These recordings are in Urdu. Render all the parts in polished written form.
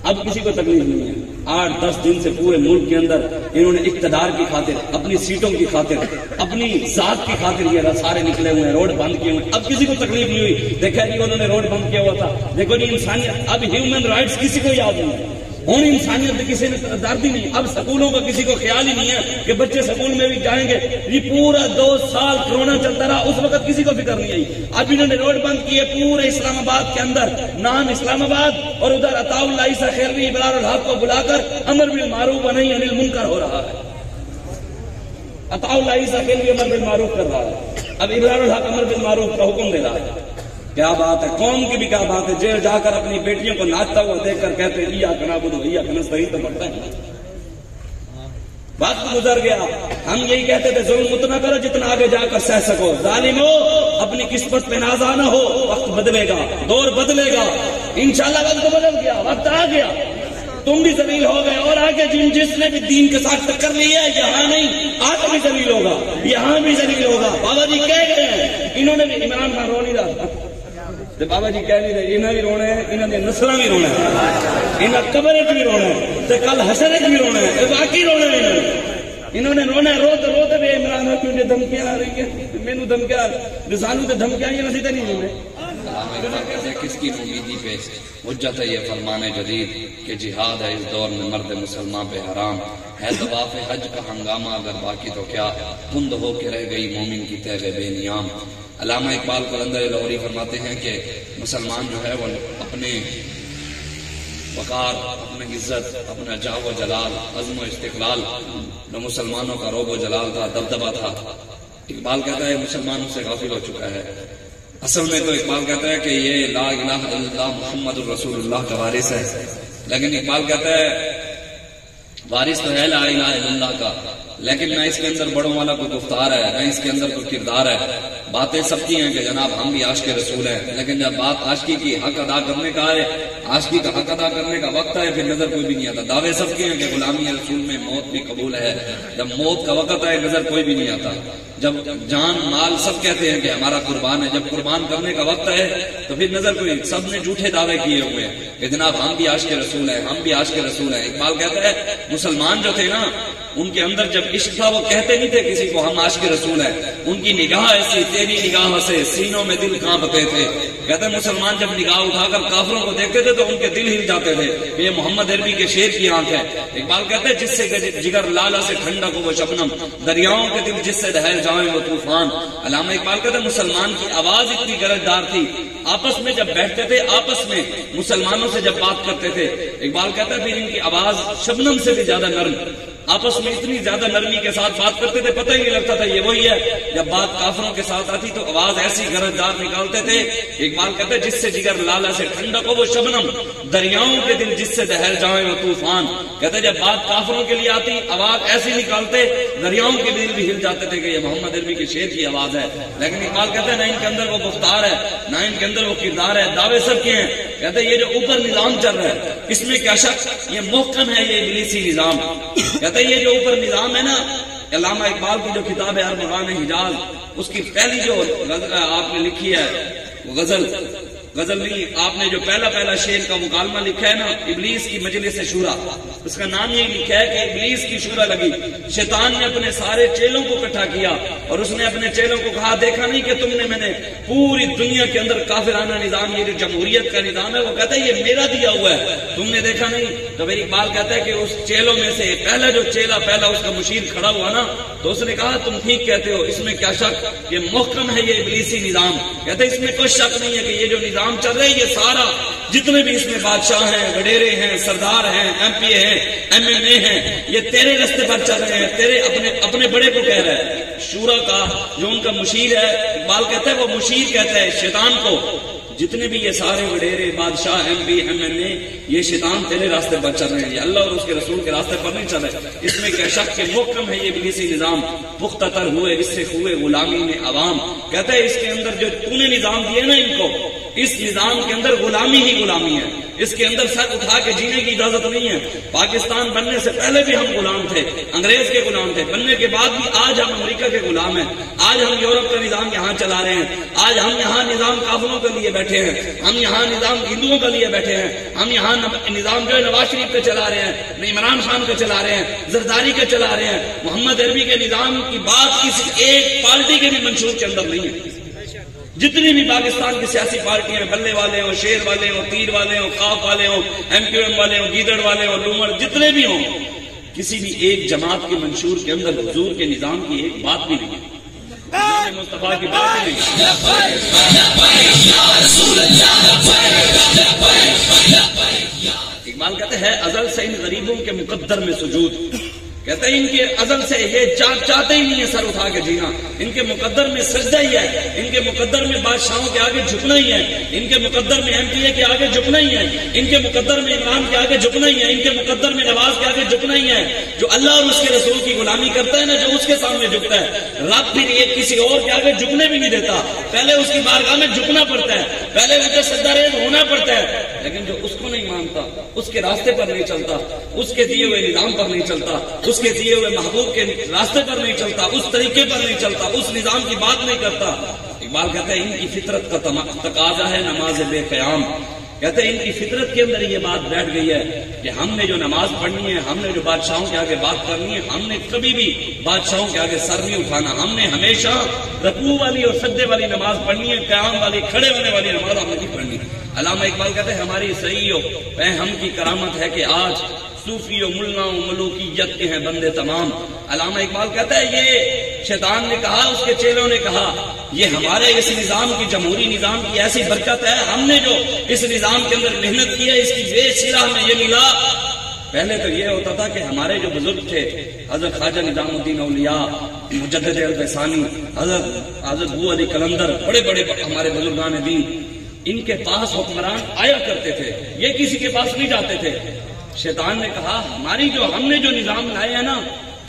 اب کسی کو تکلیف نہیں ہے. 8-10 دن سے پورے ملک کے اندر انہوں نے اقتدار کی خاطر، اپنی سیٹوں کی خاطر، اپنی ذات کی خاطر یہ سارے نکلے ہوئے ہیں، روڈ بند کیے ہوئے. اب کسی کو تکلیف نہیں ہوئی. دیکھا جی انہوں نے روڈ بند کیا ہوا تھا. دیکھو جی انسانیت، اب ہیومن رائٹس کسی کو یاد نہیں ہے. ہوں انسانیت کسی نے درد ہی نہیں. اب سکولوں کا کسی کو خیال ہی نہیں ہے کہ بچے سکول میں بھی جائیں گے. یہ پورا 2 سال کرونا چلتا رہا، اس وقت کسی کو فکر نہیں آئی. اب انہوں نے روڈ بند کیے پورے اسلام آباد کے اندر، نام اسلام آباد، اور ادھر عطا اللہ عیسیٰ خیروی ابرار الحق کو بلا کر امر بالمعروف و نہی عن المنکر ہو رہا ہے. عطا اللہ عیسیٰ خیروی امر بالمعروف کر رہا ہے، اب ابرار الحق امر بالمعروف کا حکم دے رہا ہے. کیا بات ہے، قوم کی بھی کیا بات ہے. جیل جا کر اپنی بیٹیوں کو ناچتا ہوا دیکھ کر کہتے ہیں ایاک نعبد و ایاک نستعین تو پڑھتا ہے. وقت گزر گیا، ہم یہی کہتے تھے ظلم اتنا کرو جتنا آگے جا کر سہ سکو. ظالمو اپنی قسمت پہ نازا نہ ہو، وقت بدلے گا، دور بدلے گا. انشاءاللہ وقت بدل گیا، وقت آ گیا، تم بھی ذلیل ہو گئے. اور آگے جس نے بھی دین کے ساتھ ٹکر لی ہے، یہاں نہیں آگے بھی ذلیل ہوگا، یہاں بھی ذلیل ہوگا. بابا جی کہہ گئے ہیں، انہوں نے بھی عمران خان رو نہیں رہا. بابا جی کہہ نہیں رہے، انہیں بھی رونا ہے، انہوں نے نسلہ بھی رونا ہے، انہیں قبر بھی رونا ہے، تو کل حشر بھی رونا ہے، باقی رونا ہے. انہوں نے رونا ہے. روتے روتے بھی عمران خان کیوں دھمکیاں آ رہی ہیں، مینو دھمکیاں رسالوں تے دھمکیاں یہ نصیحت نہیں ہونے. کس کی امیدی پہ حجت ہے یہ فرمان جدید کہ جہاد ہے اس دور میں مرد مسلمان پہ حرام ہے. طواف حج کا ہنگامہ اگر باقی تو کیا تند ہو کے رہ گئی مومن کی تہ بے نیام. علامہ اقبال قلندر لاہوری فرماتے ہیں کہ مسلمان جو ہے وہ اپنے وقار، اپنے عزت، اپنا جاہ و جلال، عزم و استقلال، جو مسلمانوں کا روب و جلال تھا، دبدبہ تھا، اقبال کہتا ہے مسلمانوں سے غافل ہو چکا ہے. اصل میں تو اقبال کہتا ہے کہ یہ لا الہ الا اللہ محمد الرسول اللہ کا وارث ہے، لیکن اقبال کہتا ہے وارث تو ہے لا الہ الا اللہ کا، لیکن نہ اس کے اندر بڑوں والا کوئی گفتار ہے، نہ اس کے اندر کوئی کردار ہے. باتیں سب کی ہیں کہ جناب ہم بھی عاشق رسول ہیں، لیکن جب بات عاشقی کی حق ادا کرنے کا ہے، عاشقی کا حق ادا کرنے کا وقت ہے، پھر نظر کوئی بھی نہیں آتا. دعوے سب کے ہیں کہ غلامی رسول میں موت بھی قبول ہے، جب موت کا وقت ہے نظر کوئی بھی نہیں آتا. جب جان مال سب کہتے ہیں کہ ہمارا قربان ہے، جب قربان کرنے کا وقت ہے تو پھر نظر کوئی. سب نے جھوٹے دعوے کیے ہوئے ہیں کہ جناب ہم بھی عاشق رسول ہیں، ہم بھی عاشق رسول ہیں. اقبال کہتا ہے مسلمان جو تھے نا، ان کے اندر جب عشق تھا وہ کہتے نہیں تھے کسی کو ہم عاشق رسول ہیں. ان کی نگاہ ایسی، تیری نگاہ سے سینوں میں دل کانپتے تھے. کہتے ہیں مسلمان جب نگاہ اٹھا کر کافروں کو دیکھتے تھے تو ان کے دل ہل جاتے تھے کہ یہ محمد عربی کے شیر کی آنکھ ہے. اقبال کہتے ہیں جس سے جگر لالا سے ٹھنڈا کو وہ شبنم، دریاؤں کے دل جس سے دہل جائیں وہ طوفان. علامہ اقبال کہتے ہیں مسلمان کی آواز اتنی گرجدار تھی، آپس میں جب بیٹھتے تھے، آپس میں مسلمانوں سے جب بات کرتے تھے، اقبال کہتا ہے پھر ان کی آواز شبنم سے بھی زیادہ نرم، آپس میں اتنی زیادہ نرمی کے ساتھ بات کرتے تھے، پتہ ہی نہیں لگتا تھا یہ وہی ہے. جب بات کافروں کے ساتھ آتی تو آواز ایسی گرجدار نکالتے تھے. اقبال کہتے ہیں جس سے جگر لالا سے ٹھنڈا کو وہ شبنم، دریاؤں کے دل جس سے دہل جائیں وہ طوفان. کہتے ہیں جب بات کافروں کے لیے آتی آواز ایسی نکالتے دریاؤں کے دل بھی ہل جاتے تھے کہ یہ محمد عربی کے شیر کی آواز ہے. لیکن اقبال کہتے ہیں نہ ان کے اندر وہ گفتار ہے، نہ ان کے اندر وہ کردار ہے. دعوے سب کے ہیں. کہتے ہیں یہ جو اوپر نظام چل رہا ہے اس میں کیا شک، یہ محکم ہے یہ ابلیسی نظام. کہتے ہیں یہ جو اوپر نظام ہے نا، علامہ اقبال کی جو کتاب ہے ارمغان حجاز، اس کی پہلی جو آپ نے لکھی ہے وہ غزل نہیں، آپ نے جو پہلا شعر کا مکالمہ لکھا ہے نا، ابلیس کی مجلس شورا، اس کا نام یہ لکھا ہے کہ ابلیس کی شورا لگی. شیطان نے اپنے سارے چیلوں کو اکٹھا کیا اور اس نے اپنے چیلوں کو کہا دیکھا نہیں کہ تم نے میں نے پوری دنیا کے اندر کافرانہ نظام، یہ جو جمہوریت کا نظام ہے وہ کہتا ہے یہ میرا دیا ہوا ہے، تم نے دیکھا نہیں. تو پھر اقبال کہتا ہے کہ اس چیلوں میں سے پہلا جو چیلا پہلا اس کا مشیر کھڑا ہوا نا، تو اس نے کہا تم ٹھیک کہتے ہو، اس میں کیا شک، یہ محکم ہے یہ ابلیسی نظام. کہتے ہیں اس میں کوئی شک نہیں ہے کہ یہ جو نظام چل رہے یہ سارا جتنے بھی اس میں بادشاہ ہیں، وڈیرے ہیں، سردار ہیں، ایم پی ہیں، ایم این اے ہیں، یہ تیرے رستے پر چل رہے ہیں، تیرے اپنے بڑے کو کہہ رہا ہے. شورا کا جو ان کا مشیر ہے، اقبال کہتا ہے وہ مشیر کہتا ہے شیطان کو، جتنے بھی یہ سارے وڈیرے بادشاہ ایم پی ایم این اے یہ شیطان تیرے راستے پر چل رہے ہیں، یہ اللہ اور اس کے رسول کے راستے پر نہیں چل رہے. اس میں کیا شک کہ محکم ہے یہ ابلیسی نظام، پختہ تر ہوئے اس سے ہوئے غلامی میں عوام. کہتا ہے اس کے اندر جو تو نے نظام دیے نا ان کو، اس نظام کے اندر غلامی ہی غلامی ہے، اس کے اندر سر اٹھا کے جینے کی اجازت نہیں ہے۔ پاکستان بننے سے پہلے بھی ہم غلام تھے، انگریز کے غلام تھے، بننے کے بعد بھی آج ہم امریکہ کے غلام ہیں، آج ہم یورپ کا نظام یہاں چلا رہے ہیں، آج ہم یہاں نظام کافروں کے لیے بیٹھے ہیں، ہم یہاں نظام ہندوؤں کے لیے بیٹھے ہیں، ہم یہاں نظام جو ہے نواز شریف کا چلا رہے ہیں، عمران خان کا چلا رہے ہیں، زرداری کا چلا رہے ہیں۔ محمد عربی کے نظام کی بات کسی ایک پارٹی کے بھی منشور کے اندر نہیں ہے۔ جتنی بھی پاکستان کی سیاسی پارٹیاں ہیں، بلے والے ہوں، شیر والے ہوں، تیر والے ہوں، قاف والے ہوں، ایم کیو ایم والے ہوں، گیدڑ والے ہوں، لومڑ جتنے بھی ہوں، کسی بھی ایک جماعت کے منشور کے اندر حضور کے نظام کی ایک بات بھی نہیں ہے، مصطفیٰ کی بات ہی نہیں۔ اقبال کہتے ہیں ازل سے ان غریبوں کے مقدر میں سجود، کہتے ہیں ان کے ازل سے یہ چاہتے ہی نہیں ہے سر اٹھا کے جینا، ان کے مقدر میں سجدہ ہی ہے، ان کے مقدر میں بادشاہوں کے آگے جھکنا ہی ہے، ان کے مقدر میں ایم پی اے کے آگے جھکنا ہی ہے، ان کے مقدر میں عمران کے آگے جھکنا ہی ہے، ان کے مقدر میں نواز کے آگے جھکنا ہی ہے۔ جو اللہ اور اس کے رسول کی غلامی کرتا ہے نا، جو اس کے سامنے جھکتا ہے، رب پھر یہ کسی اور کے آگے جھکنے بھی نہیں دیتا، پہلے اس کی بارگاہ میں جھکنا پڑتا ہے، پہلے اس کو سجدہ ریز ہونا پڑتا ہے۔ لیکن جو اس کو نہیں مانتا، اس کے راستے پر نہیں چلتا، اس کے دیے ہوئے نظام پر نہیں چلتا، اس کے دیے ہوئے محبوب کے راستے پر نہیں چلتا، اس طریقے پر نہیں چلتا، اس نظام کی بات نہیں کرتا، اقبال کہتے ہیں ان کی فطرت کا تقاضا ہے نماز بے قیام، کہتے ہیں ان کی فطرت کے اندر یہ بات بیٹھ گئی ہے کہ ہم نے جو نماز پڑھنی ہے، ہم نے جو بادشاہوں کے آگے بات کرنی ہے، ہم نے کبھی بھی بادشاہوں کے آگے سر نہیں اٹھانا، ہم نے ہمیشہ رکوع والی اور سجدے والی نماز پڑھنی ہے، قیام والی کھڑے ہونے والی نماز ہم نے نہیں پڑھنی۔ علامہ اقبال کہتے ہیں ہماری صحیح ہم کی کرامت ہے کہ آج صوفی و ملا و ملوکیت کے ہیں بندے تمام۔ علامہ اقبال کہتا ہے یہ شیطان نے کہا، اس کے چیلوں نے کہا، یہ ہمارے اس نظام کی جمہوری نظام کی ایسی برکت ہے، ہم نے جو اس نظام کے اندر محنت کی ہے اس کی بے صلہ میں یہ ملا۔ پہلے تو یہ ہوتا تھا کہ ہمارے جو بزرگ تھے، حضرت خواجہ نظام الدین اولیاء، مجدد الفسانی، حضرت ابو علی قلندر، بڑے بڑے ہمارے بزرگان دین، ان کے پاس حکمران آیا کرتے تھے، یہ کسی کے پاس نہیں جاتے تھے۔ شیطان نے کہا ہم نے جو نظام لائے ہیں نا،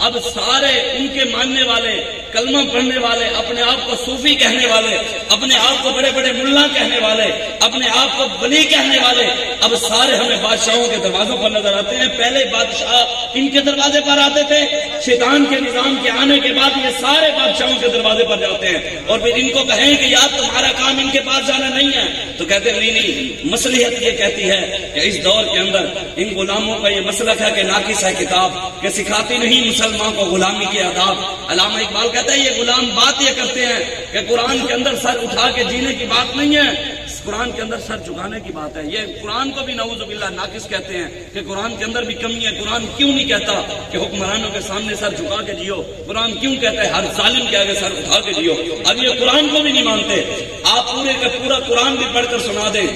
اب سارے ان کے ماننے والے، کلمہ پڑھنے والے، اپنے آپ کو صوفی کہنے والے، اپنے آپ کو بڑے بڑے ملا کہنے والے، اپنے آپ کو ولی کہنے والے، اب سارے ہمیں بادشاہوں کے دروازوں پر نظر آتے ہیں۔ پہلے بادشاہ ان کے دروازے پر آتے تھے، شیطان کے نظام کے آنے کے بعد یہ سارے بادشاہوں کے دروازے پر جاتے ہیں، اور پھر ان کو کہیں کہ یار تمہارا کام ان کے پاس جانا نہیں ہے، تو کہتے ہیں نہیں، مصلحت یہ کہتی ہے کہ اس دور کے اندر ان غلاموں کا یہ مسلک ہے کہ ناقص ہے کتاب، کہ سکھاتی نہیں مسلمان کو غلامی کے آداب۔ علامہ اقبال کہتا ہے یہ غلام بات یہ کرتے ہیں کہ قرآن کے اندر سر اٹھا کے جینے کی بات نہیں ہے، قرآن کے اندر سر جھکانے کی بات ہے۔ یہ قرآن کو بھی نعوذ باللہ ناقص کہتے ہیں کہ قرآن کے اندر بھی کمی ہے۔ قرآن کیوں نہیں کہتا کہ حکمرانوں کے سامنے سر جھکا کے جیو؟ قرآن کیوں کہتا ہے ہر ظالم کے آگے سر اٹھا کے جیو؟ اب یہ قرآن کو بھی نہیں مانتے، آپ پورے کا پورا قرآن بھی پڑھ کر سنا دیں،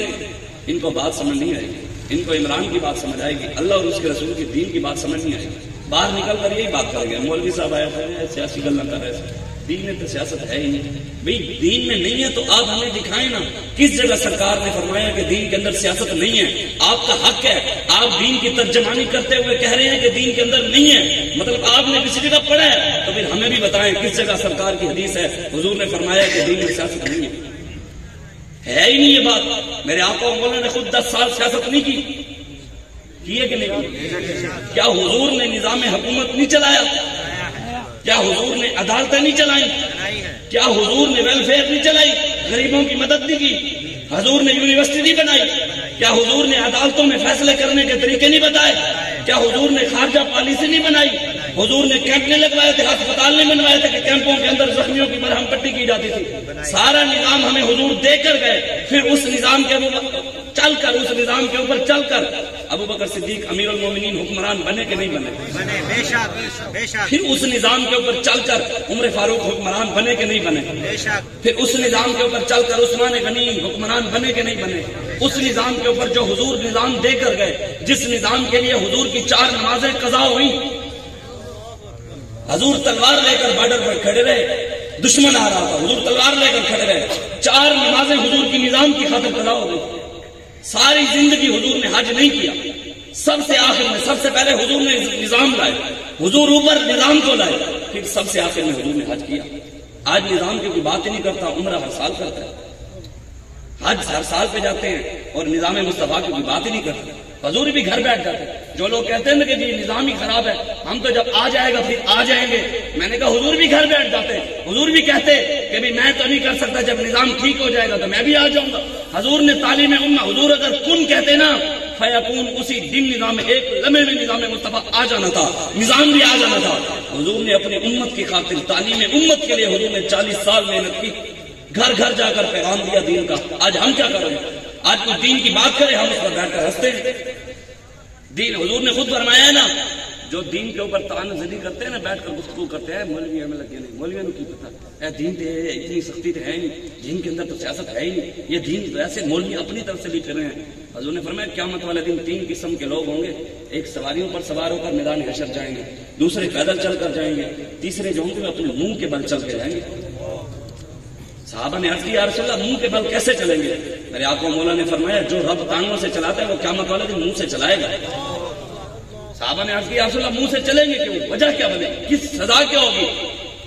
ان کو بات سمجھ نہیں آئے گی، ان کو عمران کی بات سمجھ آئے گی، اللہ اور اس کے رسول کی دین کی بات سمجھ نہیں آئے گی۔ باہر نکل کر یہی بات کر گئے، مولوی صاحب آئے تھے سیاسی گلیں کر رہے تھے، دین میں تو سیاست ہے ہی نہیں بھئی، دین میں نہیں ہے تو آپ ہمیں دکھائیں نا کس جگہ سرکار نے فرمایا کہ دین کے اندر سیاست نہیں ہے۔ آپ کا حق ہے، آپ دین کی ترجمانی کرتے ہوئے کہہ رہے ہیں کہ دین کے اندر نہیں ہے، مطلب آپ نے کسی جگہ پڑھا ہے تو پھر ہمیں بھی بتائیں کس جگہ سرکار کی حدیث ہے حضور نے فرمایا کہ دین میں سیاست نہیں ہے ہی نہیں یہ بات۔ میرے آقا و مولا نے خود 10 سال سیاست نہیں کی ہے کہ نہیں کی؟ کیا حضور نے نظام حکومت نہیں چلایا؟ کیا حضور نے عدالتیں نہیں چلائیں؟ کیا حضور نے ویلفیئر نہیں چلائی؟ غریبوں کی مدد نہیں کی؟ حضور نے یونیورسٹی نہیں بنائی؟ کیا حضور نے عدالتوں میں فیصلے کرنے کے طریقے نہیں بتائے؟ کیا حضور نے خارجہ پالیسی نہیں بنائی؟ حضور نے کیمپ نہیں لگوائے تھے، ہسپتال نہیں بنوائے تھے کہ کیمپوں کے اندر زخمیوں کی مرہم پٹی کی جاتی تھی؟ سارا نظام ہمیں حضور دے کر گئے، پھر اس نظام کے چل کر، اس نظام کے اوپر چل کر ابو بکر صدیق امیر المومنین حکمران بنے کہ نہیں بنے؟ بے شک۔ پھر اس نظام کے اوپر چل کر عمر فاروق حکمران بنے کہ نہیں بنے؟ پھر اس نظام کے اوپر چل کر عثمان غنی حکمران بنے کہ نہیں بنے؟ اس نظام کے اوپر جو حضور نظام دے کر گئے، جس نظام کے لیے حضور کی 4 نمازیں قضا ہوئی، حضور تلوار لے کر بارڈر پر کھڑے رہے، دشمن آ رہا تھا، حضور تلوار لے کر کھڑے رہے، 4 نمازیں حضور کی نظام کی خاطر قضا ہو گئی۔ ساری زندگی حضور نے حج نہیں کیا، سب سے آخر میں، سب سے پہلے حضور نے نظام لائے، حضور اوپر نظام کو لائے، پھر سب سے آخر میں حضور نے حج کیا۔ آج نظام کی کوئی بات ہی نہیں کرتا، عمرہ ہر سال کرتا ہے، حج ہر سال پہ جاتے ہیں اور نظام مصطفیٰ کی کوئی بات ہی نہیں کرتے. حضور بھی گھر بیٹھ جاتے. جو لوگ کہتے ہیں نا کہ جی نظام ہی خراب ہے, ہم تو جب آ جائے گا پھر آ جائیں گے. میں نے کہا حضور بھی گھر بیٹھ جاتے, حضور بھی کہتے کہ بھی میں تو نہیں کر سکتا, جب نظام ٹھیک ہو جائے گا تو میں بھی آ جاؤں گا. حضور نے تعلیم امہ, حضور اگر کن کہتے نا فیکون, اسی دن نظام ایک لمحے میں نظام مصطفیٰ آ جانا تھا, نظام بھی آ جانا تھا. حضور نے اپنی امت کی خاطر تعلیم امت کے لیے حضور نے 40 سال محنت کی, گھر گھر جا کر پیغام دیا دین کا. آج ہم کیا کریں؟ آج کوئی دین کی بات کرے ہم اس پر بیٹھ کر ہنستے ہیں. دین حضور نے خود فرمایا ہے نا, جو دین کے اوپر تعان زدی کرتے ہیں نا, بیٹھ کر گفتگو کرتے ہیں, مولوی ہمیں لگے نہیں, مولویوں نے کی پتا اے دین تے اتنی سختی تو ہے نہیں, دین کے اندر تو سیاست ہے ہی نہیں, یہ دین ویسے مولوی اپنی طرف سے لی پھر رہے ہیں. حضور نے فرمایا قیامت والے دن 3 قسم کے لوگ ہوں گے. ایک سواریوں پر سوار ہو کر میدان حشر جائیں گے, دوسرے پیدل چل کر جائیں گے, تیسرے جو ہوں گے اپنے منہ کے بل چل کے جائیں گے. صحابہ نے عرض کی یا رسول اللہ منہ کے بل کیسے چلیں گے؟ میرے آقا مولا نے فرمایا جو رب ٹانگوں سے چلاتا ہے وہ قیامت والے دن منہ سے چلائے گا. صحابہ نے عرض کی یا رسول اللہ منہ سے چلیں گے کیوں, وجہ کیا بنے, کس سزا کیا ہوگی؟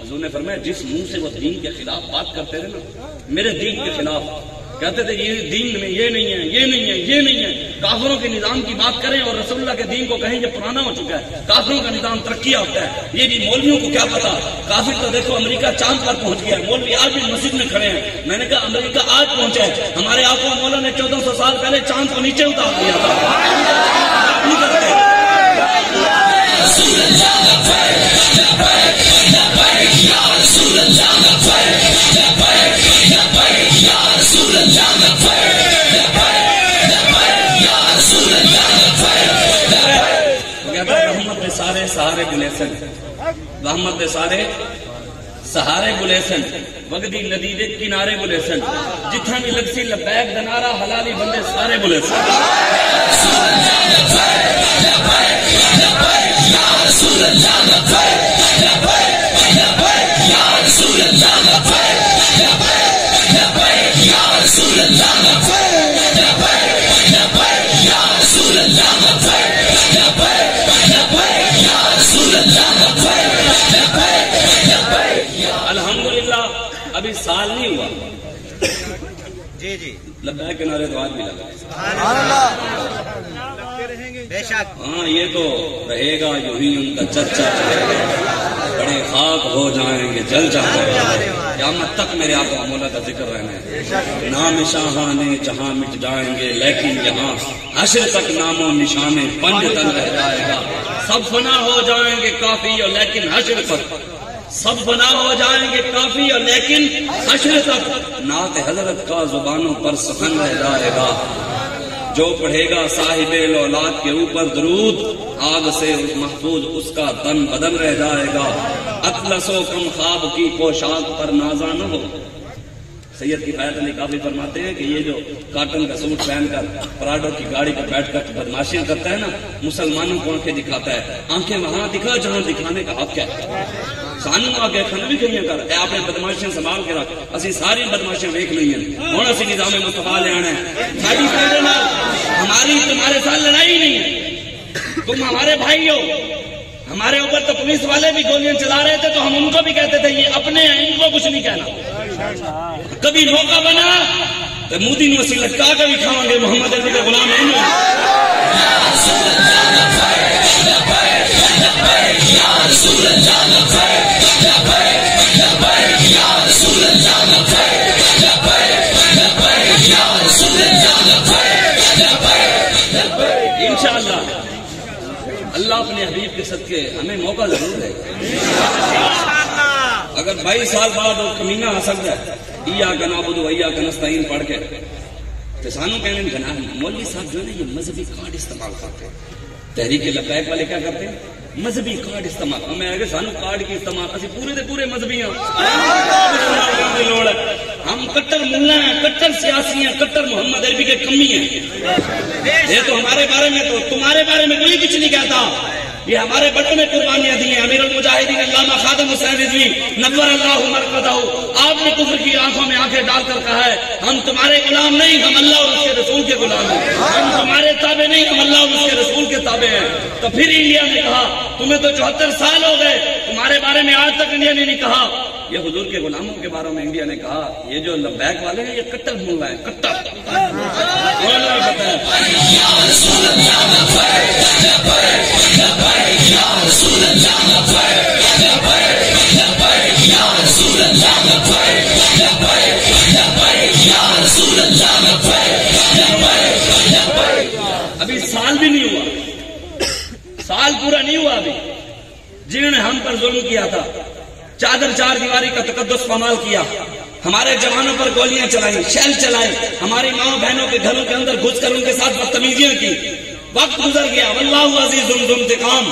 حضور نے فرمایا جس منہ سے وہ دین کے خلاف بات کرتے رہے نا, میرے دین کے خلاف کہتے تھے یہ دین میں یہ نہیں ہے, یہ نہیں ہے, یہ نہیں ہے, کافروں کے نظام کی بات کریں اور رسول اللہ کے دین کو کہیں یہ پرانا ہو چکا ہے, کافروں کا نظام ترقی یافتہ ہے, یہ بھی مولویوں کو کیا پتا. کافر تو دیکھو امریکہ چاند پر پہنچ گیا, مولوی آج بھی مسجد میں کھڑے ہیں. میں نے کہا امریکہ آج پہنچا ہے, ہمارے آقا مولا نے 1400 سال پہلے چاند کو نیچے اتار دیا تھا. رحمت سارے سہارے گلیسن, رحمت سارے سہارے گلیسن, وگدی ندی دے کنارے گلیسن, جتھاں بھی لگسی لبیک دنارا حلالی بندے سارے گلیسن. الحمدللہ ابھی سال نہیں ہوا, جی جی لبیک کنارے تو آدمی لگا, سبحان اللہ, بے شک. ہاں یہ تو رہے گا یوں ہی ان کا چرچا چلے گا, بڑے خاک ہو جائیں گے جل جائیں گے, قیامت تک میرے آقا مولا کا ذکر رہنا ہے. نام شاہانے جہاں مٹ جائیں گے لیکن یہاں حشر تک نام و نشانے پنج تن رہ جائے گا. سب فنا ہو جائیں گے کافی اور لیکن حشر تک, سب فنا ہو جائیں گے کافی اور لیکن حشر تک نعت حضرت کا زبانوں پر سخن رہ جائے گا. جو پڑھے گا صاحب اولاد کے اوپر درود, آگ سے محفوظ اس کا تن بدن رہ جائے گا. اطلس و کم خواب کی پوشاک پر نازا نہ ہو. سید کفایت علی کافی فرماتے ہیں کہ یہ جو کاٹن کا سوٹ پہن کر پراڈو کی گاڑی پر بیٹھ کر بدماشیاں کرتا ہے نا, مسلمانوں کو آنکھیں دکھاتا ہے. آنکھیں وہاں دکھا جہاں دکھانے کا حق ہے. سانو آگے کھانا بھی کھڑیاں کر, اے آپ نے بدماشیاں سنبھال کے رکھ, اسی ساری بدماشیاں ویکھ لی ہیں, ہوں اسی نظام مصطفیٰ لے آنا ہے. ہماری تمہارے ساتھ لڑائی نہیں ہے, تم ہمارے بھائی ہو. ہمارے اوپر تو پولیس والے بھی گولیاں چلا رہے تھے تو ہم ان کو بھی کہتے تھے یہ اپنے ہیں, ان کو کچھ نہیں کہنا. کبھی موقع بنا تو مودی نو اسی لٹکا کے بھی کھاؤں گے, محمد علی کے غلام ہیں. انشاءاللہ اللہ اپنے حبیب کے صدقے ہمیں موقع ضرور دے گا. اگر 22 سال بعد وہ کمینہ آ سکتا ہے ایاک نعبد و ایاک نستعین پڑھ کے, تو سانو کہنے میں گناہ ہے. مولوی صاحب جو ہے نا یہ مذہبی کارڈ استعمال کرتے ہیں. تحریک لبیک والے کیا کرتے ہیں, مذہبی کارڈ استعمال. میں اگر سانو کارڈ کی استعمال اسی پورے دے پورے مذہبی ہیں, ہم کٹر ملا ہیں, کٹر سیاسی ہیں, کٹر محمد عربی کے کمی ہیں. یہ تو ہمارے بارے میں, تو تمہارے بارے میں کوئی کچھ نہیں کہتا. یہ ہمارے بڑوں نے قربانیاں دی ہیں. امیر المجاہدین علامہ خادم حسین رضوی نور اللہ مرقدہ, آپ نے کفر کی آنکھوں میں آنکھیں ڈال کر کہا ہے ہم تمہارے غلام نہیں, ہم اللہ اور اس کے رسول کے غلام ہیں. ہم تمہارے تابع نہیں, ہم اللہ اور اس کے رسول کے تابع ہیں. تو پھر انڈیا نے کہا تمہیں تو 74 سال ہو گئے, تمہارے بارے میں آج تک انڈیا نے نہیں کہا یہ حضور کے غلاموں کے بارے میں انڈیا نے کہا یہ جو لبیک والے ہیں یہ کٹر ملا ہے، کٹر ابھی سال بھی نہیں ہوا، سال پورا نہیں ہوا ابھی، جنہوں نے ہم پر ظلم کیا تھا، چادر چار دیواری کا تقدس پامال کیا، ہمارے جوانوں پر گولیاں چلائیں، شیل چلائے، ہماری ماں بہنوں کے گھروں کے اندر گھس کر ان کے ساتھ بدتمیزیاں کی، وقت گزر گیا، واللہ عزیز ذو انتقام۔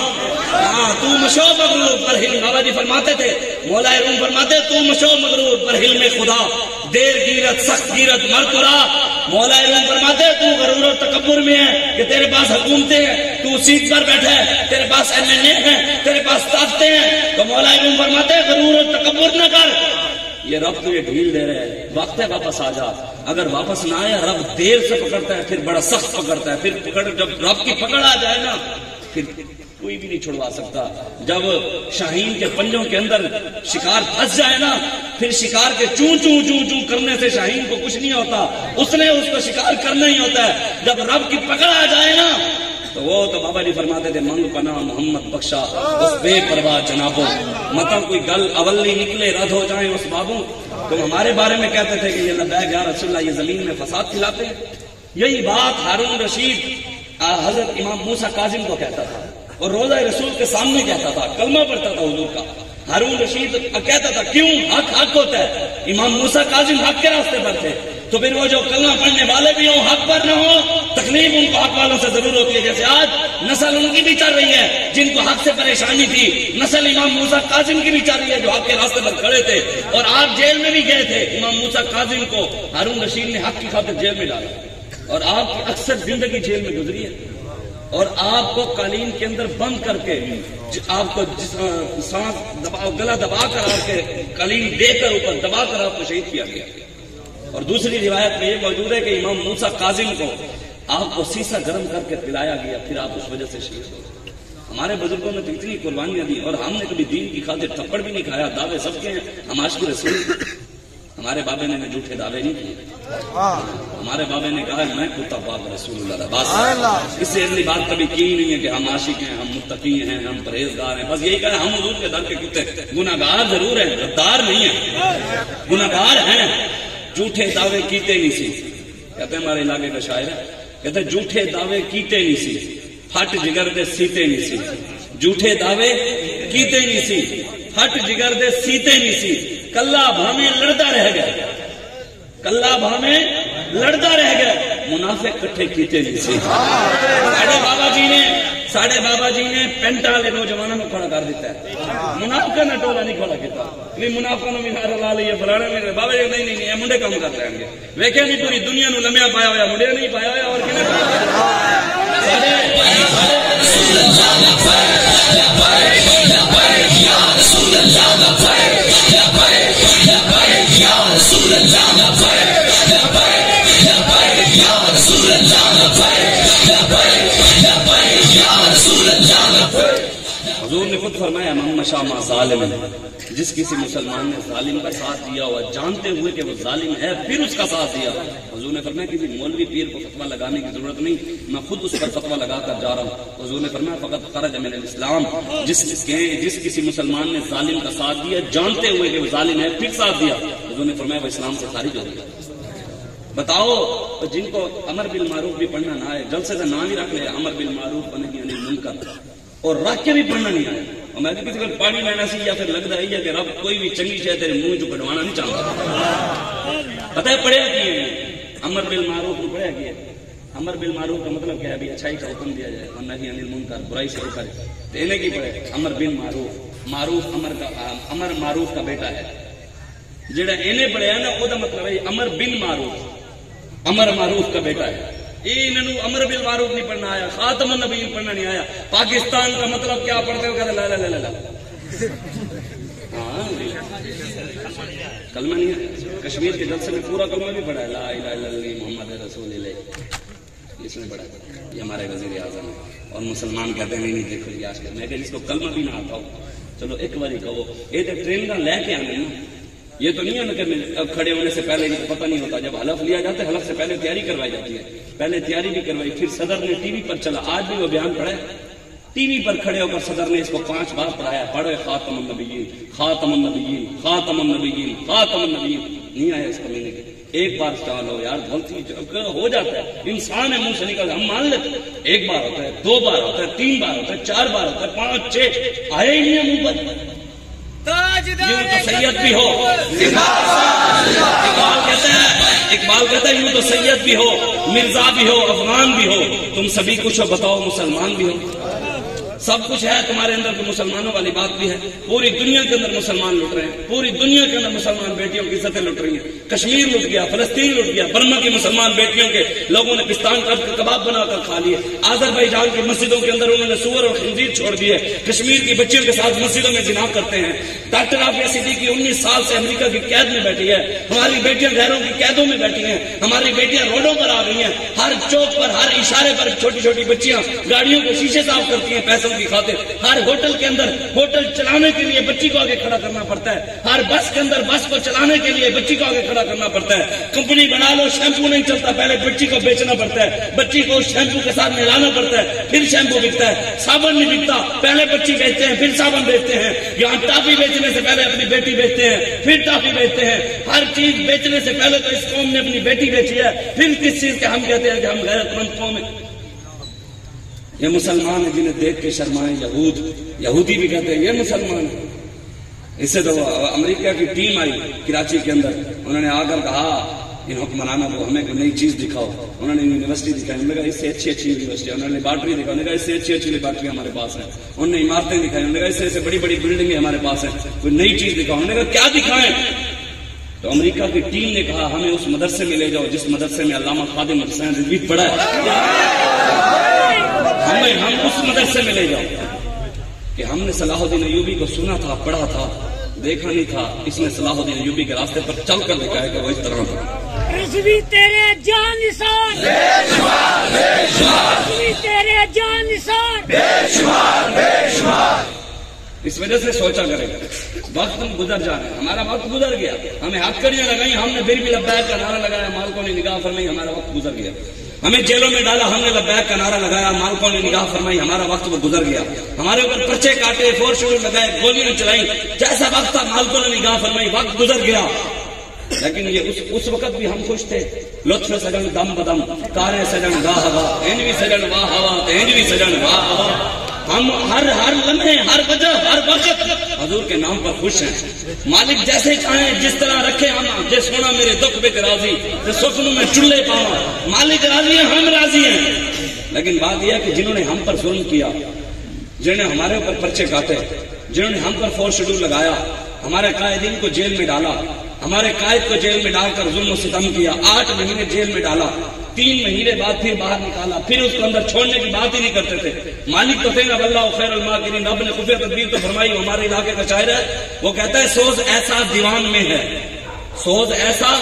ہاں تو مشو مغرور پر حلم، بابا جی فرماتے تھے، مولا روم فرماتے تو مشو مغرور پر حلم خدا، دیر گیرت سخت گیرت مرترا۔ مولا روم فرماتے تو غرور اور تکبر میں ہے کہ تیرے پاس حکومتیں ہیں، تو سیٹ پر بیٹھا ہے، تیرے پاس MLA ہیں، تیرے پاس طاقتیں ہیں، تو مولا روم فرماتے غرور اور تکبر نہ کر، یہ رب تو یہ ڈھیل دے رہے ہیں، وقت ہے واپس آ جا۔ اگر واپس نہ آیا رب دیر سے پکڑتا ہے، پھر بڑا سخت پکڑتا ہے، پھر پکڑ جب رب کی پکڑ آ جائے نا پھر کوئی بھی نہیں چھڑوا سکتا۔ جب شاہین کے پنجوں کے اندر شکار پھنس جائے نا پھر شکار کے چوں چوں چوں چوں کرنے سے شاہین کو کچھ نہیں ہوتا، اس نے اس کو شکار کرنا ہی ہوتا ہے۔ جب رب کی پکڑ آ جائے نا تو وہ تو بابا جی فرماتے تھے منگ پناہ محمد بخشا اس بے پرواہ جنابوں، مطلب کوئی گل اول نہیں نکلے رد ہو جائیں اس بابوں۔ تو ہمارے بارے میں کہتے تھے کہ یہ لبیک یا رسول اللہ یہ زمین میں فساد کھلاتے ہیں۔ یہی بات ہارون رشید حضرت امام موسیٰ کاظم کو کہتا تھا اور روضہ رسول کے سامنے کہتا تھا، کلمہ پڑھتا تھا حضور کا۔ ہارون رشید کہتا تھا کیوں حق حق ہوتا ہے، امام موسیٰ کاظم حق کے راستے پر تھے، تو پھر وہ جو کلمہ پڑھنے والے بھی ہوں حق پر نہ ہو، تکلیف ان کو حق والوں سے ضرور ہوتی ہے۔ جیسے آج نسل ان کی بھی چل رہی ہے جن کو حق سے پریشانی تھی، نسل امام موسیٰ کاظم کی بھی چل رہی ہے جو حق کے راستے پر کھڑے تھے، اور آپ جیل میں بھی گئے تھے، امام موسیٰ کاظم کو ہارون رشید نے حق کی خاطر جیل میں ڈالا، اور آپ کی اکثر زندگی جیل میں گزری ہے، اور آپ کو قالین کے اندر بند کر کے آپ کو سانس دبا گلا دبا کر آپ کے قالین دے کر اوپر دبا کر آپ کو شہید کیا گیا۔ اور دوسری روایت میں یہ موجود ہے کہ امام موسیٰ کاظم کو آپ کو سیسا گرم کر کے پلایا گیا، پھر آپ اس وجہ سے شہید ہو۔ ہمارے بزرگوں نے تو اتنی قربانیاں دی، اور ہم نے کبھی دین کی خاطر تھپڑ بھی نہیں کھایا، دعوے سب کے ہیں، ہم عاشق رسول، ہمارے بابے نے جھوٹے دعوے نہیں کیے، ہمارے بابے نے کہا میں کتا پاک رسول اللہ، بس اس سے اگلی بات کبھی کی نہیں ہے کہ ہم عاشق ہیں، ہم متقی ہیں، ہم پرہیزگار ہیں، بس یہی کہا ہم حضور کے در کے کتے، گناہگار ضرور ہیں، غدار نہیں ہیں، گناہگار ہیں، جھوٹے دعوے کیتے نہیں سی۔ کہتے ہیں ہمارے علاقے کا شاعر ہے، کہتے ہیں جھوٹے دعوے کیتے نہیں سی، ہٹ جگر دے سیتے نہیں سی، جھوٹے دعوے کیتے نہیں سی، ہٹ جگر دے سیتے نہیں سی، کلا بھامے لڑتا رہ گئے، کلا بھامے لڑتا رہ گئے، منافق کٹھے کیتے نہیں سی۔ ساڑھے بابا جی نے پینٹا والے نوجوانوں میں کھڑا کر دیتا ہے، منافقہ نے ٹولا نہیں کھڑا کیتا، نہیں منافقہ نے مینار لا لیے فلانے میں بابا جی نہیں یہ منڈے کام کر لیں گے، ویکھے نہیں پوری دنیا نو لمیا پایا ہوا منڈے نہیں پایا ہوا، اور کنے حضور نے خود فرمایا من مشى مع ظالم، جس کسی مسلمان نے ظالم کا ساتھ دیا ہوا جانتے ہوئے کہ وہ ظالم ہے پھر اس کا ساتھ دیا، حضور نے فرمایا کسی مولوی پیر کو فتویٰ لگانے کی ضرورت نہیں، میں خود اس پر فتویٰ لگا کر جا رہا ہوں۔ حضور نے فرمایا فقط خرج من الاسلام، جس کسی مسلمان نے ظالم کا ساتھ دیا جانتے ہوئے کہ وہ ظالم ہے پھر ساتھ دیا، حضور نے فرمایا وہ اسلام سے خارج ہو گیا۔ بتاؤ جن کو امر بالمعروف بھی پڑھنا نہ آئے، جلسے کا نام ہی رکھ لے امر بالمعروف ونہی عن المنکر، اور رکھ کے بھی پڑھنا نہیں آئے، اور میں کسی کو پانی لینا سی یا پھر لگتا ہے کہ رب کوئی بھی چنگی شے تیرے منہ چ کٹوانا نہیں چاہتا، پتہ ہے پڑھیا کیے ہیں امر بالمعروف میں پڑھیا کیے، امر بالمعروف کا مطلب کیا ہے ابھی اچھائی کا حکم دیا جائے اور نہی عن المنکر برائی سے روکا جائے، تو انہیں کی پڑھے امر بالمعروف، معروف امر معروف کا بیٹا ہے، جڑا انہیں پڑھیا نا وہ مطلب ہے امر بالمعروف، امر معروف کا بیٹا ہے، انہوں امر بالمعروف نہیں پڑھنا آیا، خاتم النبیین پڑھنا نہیں آیا۔ پاکستان کا مطلب کیا پڑھتے ہو؟ کہتے لا لا لا لا، ہاں کلمہ نہیں ہے، کشمیر کے جلسے میں پورا کلمہ بھی پڑھا ہے، لا الہ الا اللہ محمد رسول اللہ، اس میں پڑھا ہے، یہ ہمارے وزیر اعظم ہے، اور مسلمان کہتے ہیں نہیں دیکھو یہ آج کل، میں کہ جس کو کلمہ بھی نہ آتا ہو چلو ایک باری کہو یہ تو ٹرین کا لے کے آنے نا، یہ تو نہیں ہے نا کہ کھڑے ہونے سے پہلے پتہ نہیں ہوتا، جب حلف لیا جاتا ہے حلف سے پہلے تیاری کروائی جاتی ہے، پہلے تیاری بھی کروائی، پھر صدر نے ٹی وی پر چلا، آج بھی وہ بیان پڑھا ہے، ٹی وی پر کھڑے ہو کر صدر نے اس کو 5 بار پڑھایا، پڑھے خاتم النبیین خاتم النبیین خاتم النبیین خاتم النبیین، نہیں آیا اس کمینے کے، ایک بار سٹال ہو یار غلطی ہو جاتا ہے، انسان ہے منہ سے نکل، ہم مان لیتے، ایک بار ہوتا ہے، 2 بار ہوتا ہے، 3 بار ہوتا ہے، 4 بار ہوتا ہے، 5 6 آئے ہی نہیں ہے منہ پر، یوں تو سید بھی ہو، اقبال کہتا ہے یوں تو سید بھی ہو، مرزا بھی ہو، افغان بھی ہو، تم سبھی کچھ ہو، بتاؤ مسلمان بھی ہو، سب کچھ ہے تمہارے اندر، تو مسلمانوں والی بات بھی ہے، پوری دنیا کے اندر مسلمان لٹ رہے ہیں، پوری دنیا کے اندر مسلمان بیٹیوں کی عزتیں لٹ رہی ہیں، کشمیر لٹ گیا، فلسطین لٹ گیا، برما کی مسلمان بیٹیوں کے لوگوں نے پستان کباب بنا کر کھا لیے، آذربائیجان کی مسجدوں کے اندر انہوں نے سور اور خنزیر چھوڑ دیے، کشمیر کی بچیوں کے ساتھ مسجدوں میں زنا کرتے ہیں، ڈاکٹر عافیہ صدیقی 19 سال سے امریکہ کی قید میں بیٹھی ہے، ہماری بیٹیاں غیروں کی قیدوں میں بیٹھی ہیں، ہماری بیٹیاں روڈوں پر آ گئی ہیں، ہر چوک پر ہر اشارے پر چھوٹی چھوٹی بچیاں گاڑیوں کے شیشے صاف کرتی ہیں پیسوں کی خاطر، ہر ہوٹل کے اندر ہوٹل چلانے کے لیے بچی کو آگے کھڑا کرنا پڑتا ہے، ہر بس کے اندر بس کو چلانے کے لیے بچی کو آگے کھڑا کرنا پڑتا ہے، کمپنی بنا لو شیمپو نہیں چلتا، پہلے بچی کو بیچنا پڑتا ہے، بچی کو شیمپو کے ساتھ ملانا پڑتا ہے، پھر شیمپو بکتا ہے، صابن نہیں بکتا، پہلے بچی بیچتے ہیں پھر صابن بیچتے ہیں، یہاں ٹافی بیچنے سے پہلے اپنی بیٹی بیچتے ہیں پھر ٹافی بیچتے ہیں، ہر چیز بیچنے سے پہلے تو اس قوم نے اپنی بیٹی بیچی ہے، پھر کس چیز کے ہم کہتے ہیں کہ ہم غیرت مند قوم ہیں۔ یہ مسلمان ہیں جنہیں دیکھ کے شرمائیں یہودی بھی کہتے ہیں یہ مسلمان ہیں۔ اس سے تو امریکہ کی ٹیم آئی کراچی کے اندر، انہوں نے آ کر کہا ان حکمرانوں کو ہمیں کوئی نئی چیز دکھاؤ، انہوں نے یونیورسٹی دکھائی، انہوں نے کہا اس سے اچھی یونیورسٹی، انہوں نے لیبارٹری دکھائی، انہوں نے کہا اس سے اچھی لیبارٹری ہمارے پاس ہے، انہوں نے عمارتیں دکھائی، انہوں نے کہا اس سے بڑی بڑی بلڈنگیں ہمارے پاس ہیں، کوئی نئی چیز دکھاؤ، انہوں نے کہا کیا دکھائیں؟ تو امریکہ کی ٹیم نے کہا ہمیں اس مدرسے میں لے جاؤ جس مدرسے میں علامہ خادم حسین رضوی پڑھا ہے، ہم اس مدرسے میں لے جاؤ کہ ہم نے صلاح الدین ایوبی کو سنا تھا، پڑھا تھا، دیکھا نہیں تھا، اس نے صلاح الدین ایوبی کے راستے پر چل کر دکھایا کہ وہ اس طرح تھا۔ رضوی تیرے جان نثار، رضوی تیرے جان نثار، اس وجہ سے سوچا کرے وقت گزر جا رہے ہیں، ہمارا وقت گزر گیا، ہمیں ہتھکڑیاں لگائی، ہم نے پھر بھی لبیک کا نعرہ لگایا، مالکوں نے نگاہ فرمائی، ہمارا وقت گزر گیا، ہمیں جیلوں میں ڈالا، ہم نے لبیک کا نعرہ لگایا، مالکوں نے نگاہ فرمائی، ہمارا وقت وہ گزر گیا، ہمارے اوپر پرچے کاٹے، فور شوٹر لگائے، گولیاں چلائی، جیسا وقت تھا مالکوں نے نگاہ فرمائی، وقت گزر گیا، لیکن یہ اس وقت بھی ہم خوش تھے، لطف سجن دم بدم کارے سجن گاہ ہوا، اینوی سجن واہ ہوا، اینوی سجن واہ ہوا، ہم ہر لمحے ہر وجہ ہر وقت حضور کے نام پر خوش ہیں، مالک جیسے چاہیں جس طرح رکھے ہم، جے سونا میرے دکھ بے راضی تے سکھنوں میں چلے پاواں، مالک راضی ہیں، ہم راضی ہیں، لیکن بات یہ ہے کہ جنہوں نے ہم پر ظلم کیا، جنہوں نے ہمارے اوپر پرچے کاٹے، جنہوں نے ہم پر فور شیڈول لگایا، ہمارے قائدین کو جیل میں ڈالا، ہمارے قائد کو جیل میں ڈال کر ظلم و ستم کیا، 8 مہینے جیل میں ڈالا، 3 مہینے بعد پھر باہر نکالا، پھر اس کو اندر چھوڑنے کی بات ہی نہیں کرتے تھے، مالک تو تھے نا واللہ خیر الماکرین، رب نے خفیہ تدبیر تو فرمائی، ہمارے علاقے کا شاعر ہے، وہ کہتا ہے سوز ایسا دیوان میں ہے، سوز ایسا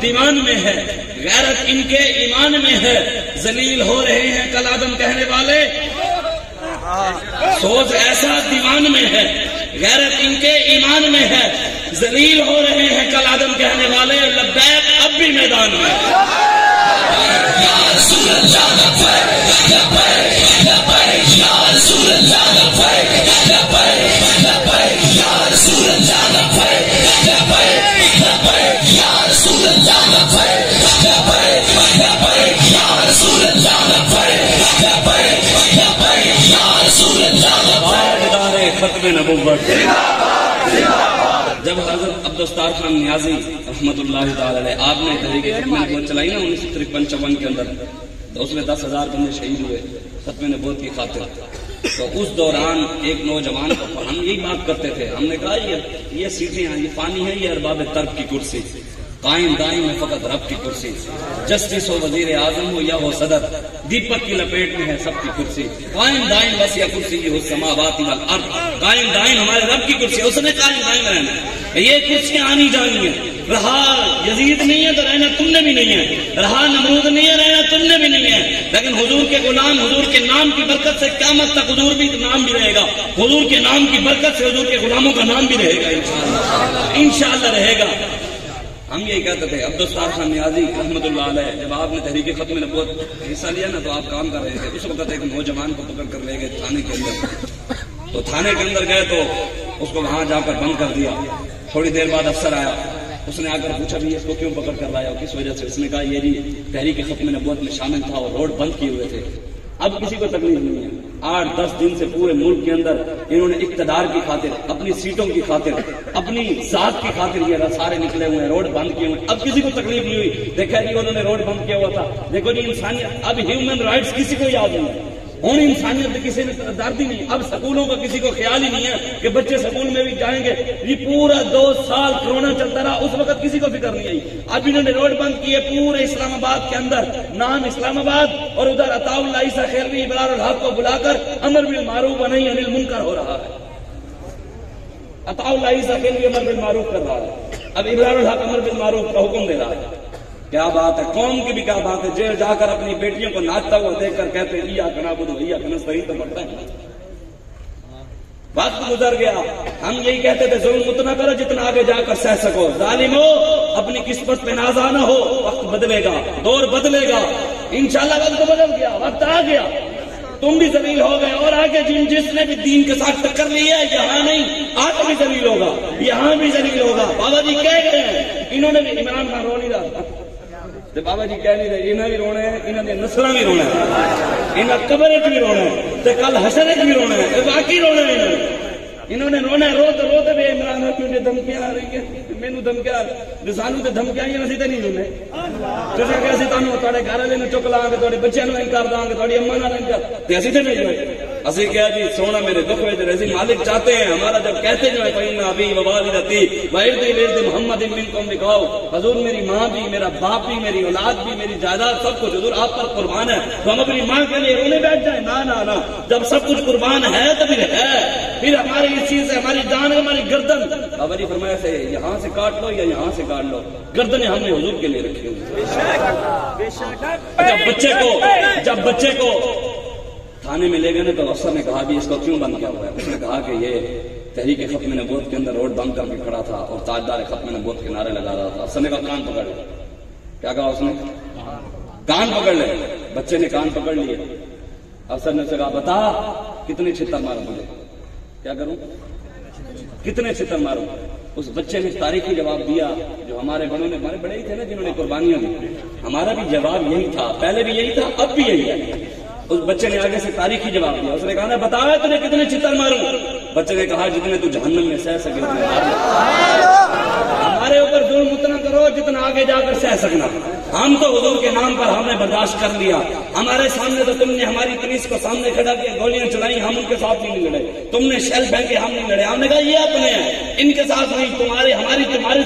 دیوان میں ہے، غیرت ان کے ایمان میں ہے، ذلیل ہو رہے ہیں کل آدم کہنے والے، سوز ایسا دیوان میں ہے، غیرت ان کے ایمان میں ہے، ذلیل ہو رہے ہیں کل آدم کہنے والے، لبیک اب بھی میدان میں ختم نبوت۔ جب حضرت عبدالستار خان نیازی رحمت اللہ تعالی علیہ آپ نے تحریک ختم نبوت چلائی نا 1953-54 کے اندر، تو اس میں 10,000 بندے شہید ہوئے ختم نبوت کی خاطر، تو اس دوران ایک نوجوان کو ہم یہی بات کرتے تھے، ہم نے کہا یہ سیٹیں ہیں، یہ پانی ہے، یہ ارباب طرب کی کرسی، قائم دائم ہے فقط رب کی کرسی، جسٹس ہو وزیر اعظم ہو یا ہو صدر، دیپک کی لپیٹ میں ہے سب کی کرسی، قائم دائم بس یا کرسی ہو السماوات والارض، قائم دائم ہمارے رب کی کرسی، اس نے قائم دائم رہنا ہے، یہ کرسیاں آنی جانی ہیں، رہا یزید نہیں ہے تو رہنا تم نے بھی نہیں ہے، رہا نمرود نہیں ہے رہنا تم نے بھی نہیں ہے، لیکن حضور کے غلام حضور کے نام کی برکت سے قیامت تک حضور بھی نام بھی رہے گا، حضور کے نام کی برکت سے حضور کے غلاموں کا نام بھی رہے گا، انشاءاللہ رہے گا۔ ہم یہی کہتے تھے عبدالستار خان نیازی رحمۃ اللہ علیہ، جب آپ نے تحریک ختم نبوت حصہ لیا نا تو آپ کام کر رہے تھے، اس وقت ایک نوجوان کو پکڑ کر لے گئے تھانے کے اندر، تو تھانے کے اندر گئے تو اس کو وہاں جا کر بند کر دیا۔ تھوڑی دیر بعد افسر آیا، اس نے آ کر پوچھا بھی اس کو کیوں پکڑ کر لایا، کس وجہ سے؟ اس نے کہا یہ بھی تحریک ختم نبوت میں شامل تھا اور روڈ بند کیے ہوئے تھے۔ اب کسی کو تکلیف نہیں ہے، 8-10 دن سے پورے ملک کے اندر انہوں نے اقتدار کی خاطر، اپنی سیٹوں کی خاطر، اپنی ذات کی خاطر یہ سارے نکلے ہوئے ہیں، روڈ بند کیے ہوئے ہیں۔ اب کسی کو تکلیف نہیں ہوئی، دیکھا جی انہوں نے روڈ بند کیا ہوا تھا، دیکھو جی انسانیت، اب ہیومن رائٹس کسی کو یاد نہیں ہے، ہوں انسانیت کسی نے دردی نہیں، اب سکولوں کا کسی کو خیال ہی نہیں ہے کہ بچے سکول میں بھی جائیں گے۔ یہ پورا 2 سال کرونا چلتا رہا، اس وقت کسی کو فکر نہیں آئی، اب انہوں نے روڈ بند کیے پورے اسلام آباد کے اندر، نام اسلام آباد، اور ادھر عطا اللہ عیسیٰ خیروی ابرار الحق کو بلا کر امر بالمعروف و نہی عن المنکر ہو رہا ہے۔ عطا اللہ عیسیٰ خیروی امر بالمعروف کر رہا ہے، اب ابرار الحق امر بالمعروف کا حکم دے رہا ہے۔ کیا بات ہے، قوم کی بھی کیا بات ہے، جیل جا کر اپنی بیٹیوں کو ناچتا ہوا دیکھ کر کہتے ہیں ایاک نعبد و ایاک نستعین تو پڑھتا ہے۔ وقت گزر گیا، ہم یہی کہتے تھے ظلم اتنا کرو جتنا آگے جا کر سہ سکو، ظالم ہو اپنی قسمت پہ نازا نہ ہو، وقت بدلے گا، دور بدلے گا، انشاءاللہ وقت بدل گیا، وقت آ گیا، تم بھی ذلیل ہو گئے، اور آگے جس نے بھی دین کے ساتھ ٹکر لی ہے یہاں نہیں آگے بھی ذلیل ہوگا، یہاں بھی ذلیل ہوگا۔ بابا جی کہہ گئے ہیں، انہوں نے بھی عمران خان رو نہیں رہا، بابا جی کہہ نہیں رہے، انہیں بھی رونا ہے، انہوں نے نسلہ بھی رونا ہے، انہیں قبر بھی رونا ہے، تو کل حشر بھی رونا ہے، باقی رونا ہے، انہوں نے رونا ہے، روتے روتے بھی عمران خان کیوں دھمکیاں آ رہی ہیں، مینوں دھمکیاں سانو تے دھمکیاں آئی، اسی تے نہیں رونے، جیسے کہ اسی تانوں تواڈے گھر والے نوں چک لاں گے، تواڈے بچیاں نوں انکار داں گے، تواڈی اماں نال انکار، تے اسی تے نہیں روئے۔ اسی کہا جی سونا میرے دکھ وچ رضی مالک چاہتے ہیں ہمارا، جب کہتے جو ہے فإن أبي ووالدتي وعرضي لعرض محمد منكم بقاؤ، حضور میری ماں بھی، میرا باپ بھی، میری اولاد بھی، میری جائیداد سب کچھ حضور آپ پر قربان ہے، تو ہم اپنی ماں کے لیے رونے بیٹھ جائیں؟ نہ نہ نہ، جب سب کچھ قربان ہے تو پھر ہماری اس چیز سے ہماری جان ہے، ہماری گردن، بابا جی فرمایا سے یہاں سے کاٹ لو یا یہاں سے کاٹ لو، گردنیں ہم نے حضور کے لیے رکھی ہوئی۔ جب بچے کو تھانے میں لے گئے تو افسر نے کہا کہ اس کو کیوں بند کیا ہوا ہے؟ اس نے کہا کہ یہ تحریک ختم نبوت کے اندر روڈ بند کر کے کھڑا تھا اور تاجدار ختم نبوت کے نعرے لگا رہا تھا۔ افسر نے کہا کان پکڑ لے، کیا کہا اس نے؟ کان پکڑ لے۔ بچے نے کان پکڑ لیے، افسر نے کہا بتا کتنے چھتر ماروں مجھے، کیا کروں، کتنے چھتر ماروں؟ اس بچے نے تاریخی جواب دیا جو ہمارے بڑوں نے، ہمارے بڑے ہی تھے نا جنہوں نے قربانیاں دی، ہمارا بھی جواب یہی تھا، پہلے بھی یہی تھا، اب بھی یہی ہے۔ اس بچے نے آگے سے تاریخی جواب دیا، اس نے کہا بتا تجھے کتنے چھتر ماروں؟ بچے نے کہا جتنے تو جہنم میں سہ سکے ہمارے اوپر ظلم اتنا کرو جتنا آگے جا کر سہ سکنا، ہم تو حضور کے نام پر ہم نے برداشت کر لیا، ہمارے سامنے تو تم نے ہماری پولیس کو سامنے کھڑا کیا، گولیاں چلائی، ہم ان کے ساتھ نہیں لڑے، تم نے شیل پھینکے ہم نہیں لڑے، ہم نے کہا یہ اپنے ہیں ان کے ساتھ نہیں، تمہارے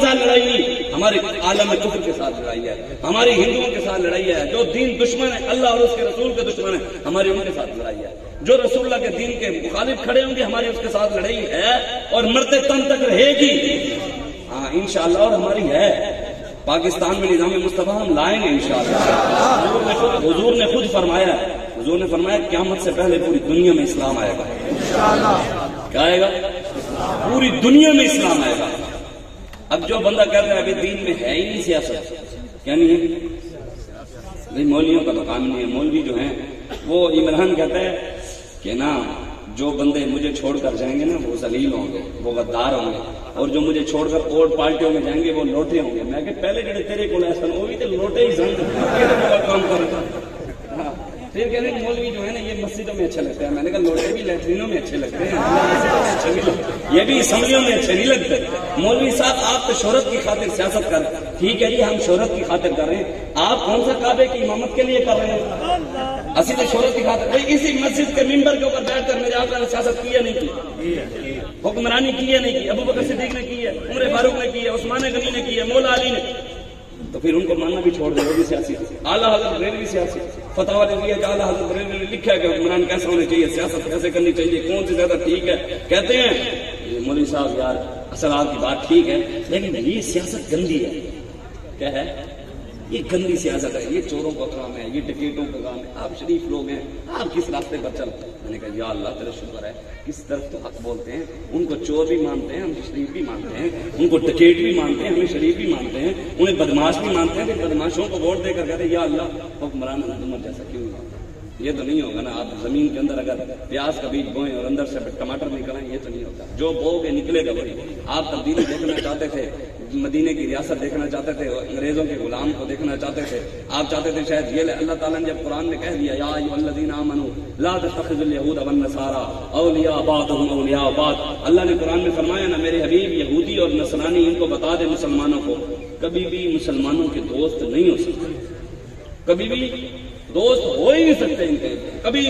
ساتھ لڑائی نہیں، ہماری عالم کفر کے ساتھ لڑائی ہے، ہماری ہندوؤں کے ساتھ لڑائی ہے، جو دین دشمن ہے، اللہ اور اس کے رسول کے دشمن ہے، ہماری ان کے ساتھ لڑائی ہے، جو رسول اللہ کے دین کے مخالف کھڑے ہوں گے ہماری اس کے ساتھ لڑائی ہے اور مرتے تن تک رہے گی، ہاں انشاءاللہ، اور ہماری ہے۔ پاکستان میں نظام مصطفیٰ ہم لائیں گے انشاءاللہ۔ حضور نے خود فرمایا، حضور نے فرمایا قیامت سے پہلے پوری دنیا میں اسلام آئے گا، کیا آئے گا؟ پوری دنیا میں اسلام آئے گا۔ اب جو بندہ کہتا ہے ابھی دین میں ہے ہی نہیں سیاست، کیا نہیں ہے؟ بھائی مولویوں کا تو کام نہیں ہے، مولوی جو ہیں وہ عمران کہتا ہے کہ نا جو بندے مجھے چھوڑ کر جائیں گے نا وہ ذلیل ہوں گے، وہ غدار ہوں گے، اور جو مجھے چھوڑ کر اور پارٹیوں میں جائیں گے وہ لوٹے ہوں گے۔ میں کہ پہلے جڑے تیرے کو ایسا وہ بھی تو لوٹے ہی سن کام کرتا، پھر کہتے ہیں مولوی جو ہے نا یہ مسجدوں میں اچھے لگتے ہیں، میں نے کہا لوٹے بھی لیٹرینوں میں اچھے لگتے ہیں، یہ بھی اسمبلیوں میں اچھے نہیں لگتے۔ مولوی صاحب آپ تو شہرت کی خاطر سیاست کر، ٹھیک ہے جی ہم شہرت کی خاطر کر رہے ہیں، آپ کون سا کعبے کی امامت کے لیے کر رہے ہیں؟ اسی تو شہرت کی خاطر، بھائی اسی مسجد کے ممبر کے اوپر بیٹھ کر میرے آقا نے سیاست کی ہے نہیں کی، حکمرانی کی ہے نہیں کی، ابو بکر صدیق نے کی ہے، عمر فاروق نے کی ہے، عثمان غنی نے کی ہے، مولا علی نے، تو پھر ان کو ماننا بھی چھوڑ دو، وہ بھی سیاسی، اعلیٰ حضرت بھی سیاسی، فتاوی رضویہ جعلی حضرت بریلوی نے لکھا ہے کہ حکمران کیسا ہونا چاہیے، سیاست کیسے کرنی چاہیے، کون سی زیادہ ٹھیک ہے. کہتے ہیں مولوی صاحب یار اصل آپ کی بات ٹھیک ہے لیکن یہ سیاست گندی ہے. کیا ہے؟ یہ گندی سیاست ہے، یہ چوروں کا کام ہے، یہ ڈکیٹوں کا کام ہے، آپ شریف لوگ ہیں، آپ کس راستے پر چل. میں نے کہا یا اللہ تیرا شکر ہے، کس طرف تو حق بولتے ہیں. ان کو چور بھی مانتے ہیں، ہم شریف بھی مانتے ہیں، ان کو ڈکیٹ بھی مانتے ہیں، ہمیں شریف بھی مانتے ہیں، انہیں بدماش بھی مانتے ہیں. کہ بدماشوں کو ووٹ دے کر کہتے ہیں یا اللہ حکمران حکومت جیسا کیوں نہیں. یہ تو نہیں ہوگا نا. آپ زمین کے اندر اگر پیاز کا بیج بوئیں اور اندر سے ٹماٹر نکلیں، یہ تو نہیں ہوتا. جو بو کے نکلے گا وہی. آپ تبدیلی دیکھنا چاہتے تھے، مدینے کی ریاست دیکھنا چاہتے تھے، انگریزوں کے غلام کو دیکھنا چاہتے تھے. آپ چاہتے تھے شاید یہ اللہ تعالیٰ نے جب قرآن میں کہہ دیا یا ایھا الذین آمنوا لا تتخذوا اليہود والنصارى اولیاء بعضهم اولیاء بعض، اللہ نے قرآن میں فرمایا نا میرے حبیب یہودی اور نصرانی ان کو بتا دے مسلمانوں کو کبھی بھی مسلمانوں کے دوست نہیں ہو سکتے، کبھی بھی دوست ہو ہی نہیں سکتے ان کے. کبھی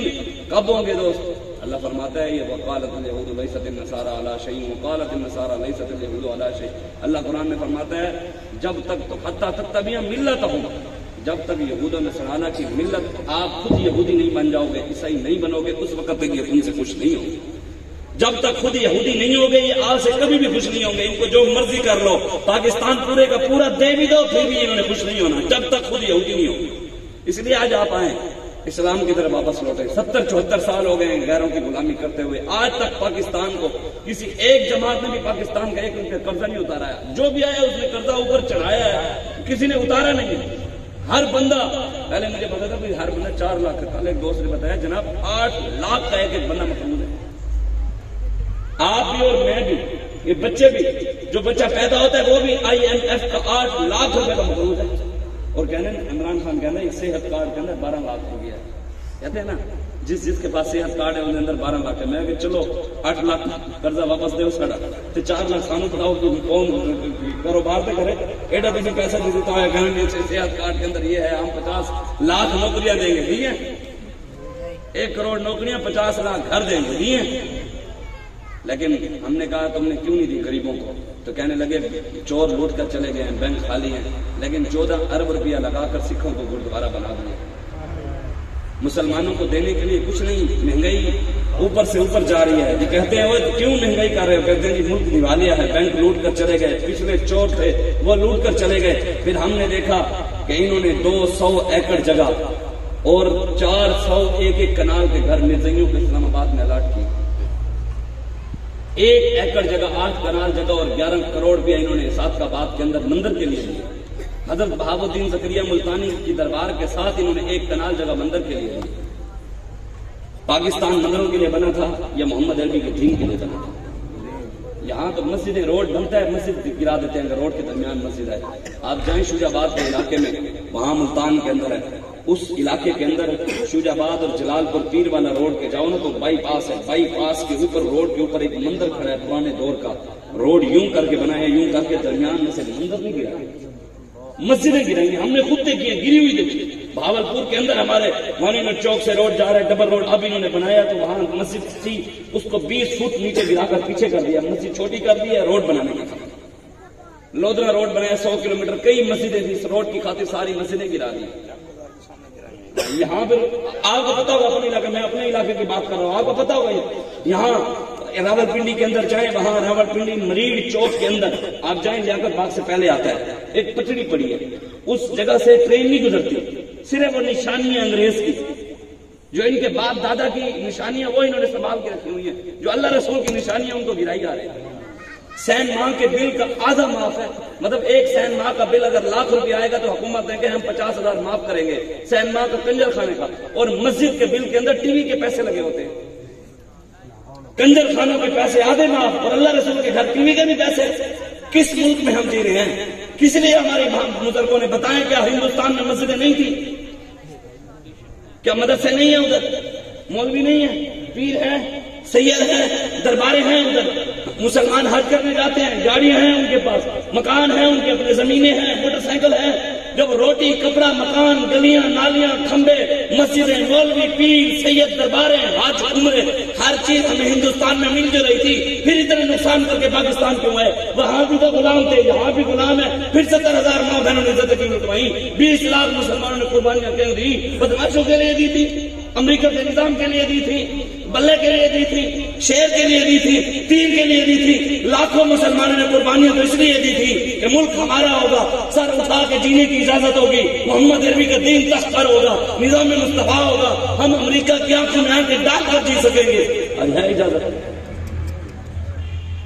کب ہوں گے دوست؟ اللہ فرماتا ہے یہ وقالت الیہود لیست النصارى علی شیء وقالت النصارى لیست الیہود علی شیء. اللہ قرآن میں فرماتا ہے جب تک تو حتی تتبعوا ملتہم، جب تک یہود و نصارہ کی ملت آپ خود یہودی نہیں بن جاؤ گے، عیسائی نہیں بنو گے، اس وقت تک یہ تم سے خوش نہیں ہوں گے. جب تک خود یہودی نہیں ہوگے یہ آپ سے کبھی بھی خوش نہیں ہوں گے. ان کو جو مرضی کر لو، پاکستان پورے کا پورا دے بھی دو پھر بھی انہوں نے خوش نہیں ہونا جب تک خود یہودی نہیں ہوگی. اس لیے آج آپ آئیں اسلام کی طرف واپس لوٹے. 70-74 سال ہو گئے ہیں غیروں کی غلامی کرتے ہوئے. آج تک پاکستان کو کسی ایک جماعت نے بھی پاکستان کا ایک روپیہ قرضہ نہیں اتارا ہے. جو بھی آیا اس نے قرضہ اوپر چڑھایا ہے، کسی نے اتارا نہیں. ہر بندہ، پہلے مجھے پتا تھا کہ ہر بندہ 4 لاکھ کا، کل ایک دوست نے بتایا جناب 8 لاکھ کا ایک بندہ مقروض ہے. آپ بھی اور میں بھی، یہ بچے بھی، جو بچہ پیدا ہوتا ہے وہ بھی IMF کا 8 لاکھ روپے کا مقروض ہے. اور کہنے عمران خان کہنا ہے صحت کارڈ کے اندر 12 لاکھ ہو گیا ہے. کہتے ہیں نا جس کے پاس صحت کارڈ ہے ان کے اندر 12 لاکھ ہے. میں کہ چلو 8 لاکھ قرضہ واپس دے اس کا تو 4 لاکھ سانو بتاؤ کہ کون کاروبار پہ کرے. ایڈا بھی پیسہ دے دیتا ہے کہیں گے صحت کارڈ کے اندر یہ ہے، ہم 50 لاکھ نوکریاں دیں گے، ٹھیک ہے 1 کروڑ نوکریاں 50 لاکھ گھر دیں گے، ٹھیک ہے. لیکن ہم نے کہا تم نے کیوں نہیں دی غریبوں کو؟ تو کہنے لگے چور لوٹ کر چلے گئے ہیں، بینک خالی ہیں، لیکن 14 ارب روپیہ لگا کر سکھوں کو گردوارہ بنا دیا. مسلمانوں کو دینے کے لیے کچھ نہیں. مہنگائی اوپر سے اوپر جا رہی ہے. یہ کہتے ہیں وہ کیوں مہنگائی کر رہے ہو؟ کہتے ہیں جی ملک دیوالیہ ہے، بینک لوٹ کر چلے گئے، پچھلے چور تھے وہ لوٹ کر چلے گئے. پھر ہم نے دیکھا کہ انہوں نے 200 ایکڑ جگہ اور 401 کنال کے گھر مرزائیوں کو اسلام آباد میں الاٹ کی. 1 ایکڑ جگہ 8 کنال جگہ اور 11 کروڑ روپیہ انہوں نے ساتھ آباد کے اندر مندر کے لیے دیے. حضرت بہاؤ الدین زکریا ملتانی کی دربار کے ساتھ انہوں نے 1 کنال جگہ مندر کے لیے دی. پاکستان مندروں کے لیے بنا تھا یا محمد عربی کے دین کے لیے بنا تھا؟ یہاں تو مسجدیں روڈ بنتا ہے مسجد گرا دیتے ہیں. اگر روڈ کے درمیان مسجد ہے، آپ جائیں شوجہ آباد کے علاقے میں، وہاں ملتان کے اندر ہے، اس علاقے کے اندر شوجہ آباد اور جلال پور پیر والا روڈ کے جاؤ نا تو بائی پاس ہے. بائی پاس کے اوپر روڈ کے اوپر ایک مندر کھڑا ہے پرانے دور کا. روڈ یوں کر کے بنا ہے، یوں کر کے درمیان میں سے مندر نہیں گرا، مسجدیں گرائیں گے. ہم نے خود دیکھی ہیں، گری ہوئی دیکھی. بھاولپور کے اندر ہمارے مانیمنٹ چوک سے روڈ جا رہا ہے، ڈبل روڈ اب انہوں نے بنایا تو وہاں مسجد تھی، اس کو 20 فٹ نیچے گرا کر پیچھے کر دیا، مسجد چھوٹی کر دی ہے روڈ بنانے کی خاطر. لودھرا روڈ بنایا 100 کلومیٹر، کئی مسجدیں تھی، اس روڈ کی خاطر ساری مسجدیں گرا دی. یہاں پہ آپ کو پتا ہوگا، اپنے علاقے میں اپنے علاقے کی بات کر رہا ہوں، آپ کو پتا ہوگا یہاں راول پنڈی کے اندر جائیں، وہاں راول پنڈی مریڑ چوک کے اندر آپ جائیں، لیاقت باغ سے پہلے آتا ہے ایک پٹڑی پڑی ہے، اس جگہ سے ٹرین نہیں گزرتی. صرف وہ نشانیاں انگریز کی، جو ان کے باپ دادا کی نشانیاں وہ انہوں نے سنبھال کے رکھی ہوئی ہیں. جو اللہ رسول کی نشانیاں ان کو گرائی جا رہی ہیں. سین ماہ کے بل کا آدھا معاف ہے، مطلب 1 سین ماہ کا بل اگر لاکھ روپیہ آئے گا تو حکومت نے کہ ہم 50,000 معاف کریں گے سین ماہ کا کنجر خانے کا. اور مسجد کے بل کے اندر ٹی وی کے پیسے لگے ہوتے ہیں، کنجر خانوں کے پیسے آدھے معاف، اور اللہ رسول کے گھر ٹی وی کے بھی پیسے. کس ملک میں ہم جی رہے ہیں؟ کس لیے ہمارے بزرگوں نے بتایا کیا ہندوستان میں مسجدیں نہیں تھی؟ کیا مدرسے نہیں ہیں ادھر؟ مولوی نہیں ہیں، پیر ہیں، سید ہیں، درباریں ہیں ادھر. مسلمان حج کرنے جاتے ہیں، گاڑیاں ہیں ان کے پاس، مکان ہیں ان کے اپنے، زمینیں ہیں، موٹر سائیکل ہیں. جب روٹی کپڑا مکان گلیاں نالیاں کھمبے مسجدیں مولوی پیر سید درباریں حج عمرے ہر چیز ہمیں ہندوستان میں مل جو رہی تھی، پھر اتنے نقصان کر کے پاکستان کیوں آئے؟ وہاں بھی تو غلام تھے، یہاں بھی غلام ہے، پھر 70,000 ماں بہنوں نے عزت کی لٹوائی، 20 لاکھ مسلمانوں نے قربانیاں کیوں دی؟ بدماشوں کے لیے دی تھی، امریکہ کے نظام کے لیے دی تھی، بلے کے لیے دی تھی، شیر کے لیے دی تھی، تیر کے لیے دی تھی، لاکھوں مسلمانوں نے قربانیاں تو اس لیے دی تھی کہ ملک ہمارا ہوگا، سر اٹھا کے جینے کی اجازت ہوگی، محمد عربی کا دین تخت پر ہوگا، نظام مصطفیٰ ہوگا، ہم امریکہ کی آنکھوں میں آ کے ڈال کر جی سکیں گے، اور ہے اجازت۔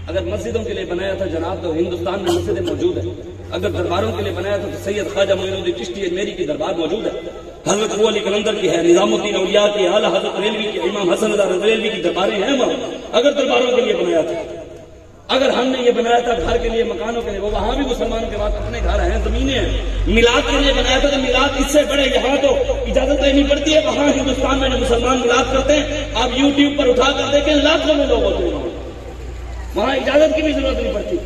اگر مسجدوں کے لیے بنایا تھا جناب تو ہندوستان میں مسجدیں موجود ہیں، اگر درباروں کے لیے بنایا تھا تو سید خواجہ معین الدین چشتی میری کی دربار موجود ہے، حضرت ابو علی کلندر کی ہے، نظام الدین اولیاء کی، اعلیٰ حضرت ریلوی کی، امام حسن رضا ریلوی کی درباریں ہیں وہاں، اگر درباروں کے لیے بنایا تھا، اگر ہم نے یہ بنایا تھا گھر کے لیے مکانوں کے لیے، وہ وہاں بھی مسلمانوں کے بعد اپنے گھر ہیں زمینیں ہیں، میلاد کے لیے بنایا تھا تو میلاد اس سے بڑے، یہاں تو اجازت لینی پڑتی ہے، وہاں ہندوستان میں جو مسلمان میلاد کرتے ہیں آپ یوٹیوب پر اٹھا کر دیکھیں لاکھوں میں لوگ ہوتے ہیں، وہاں اجازت کی بھی ضرورت نہیں پڑتی،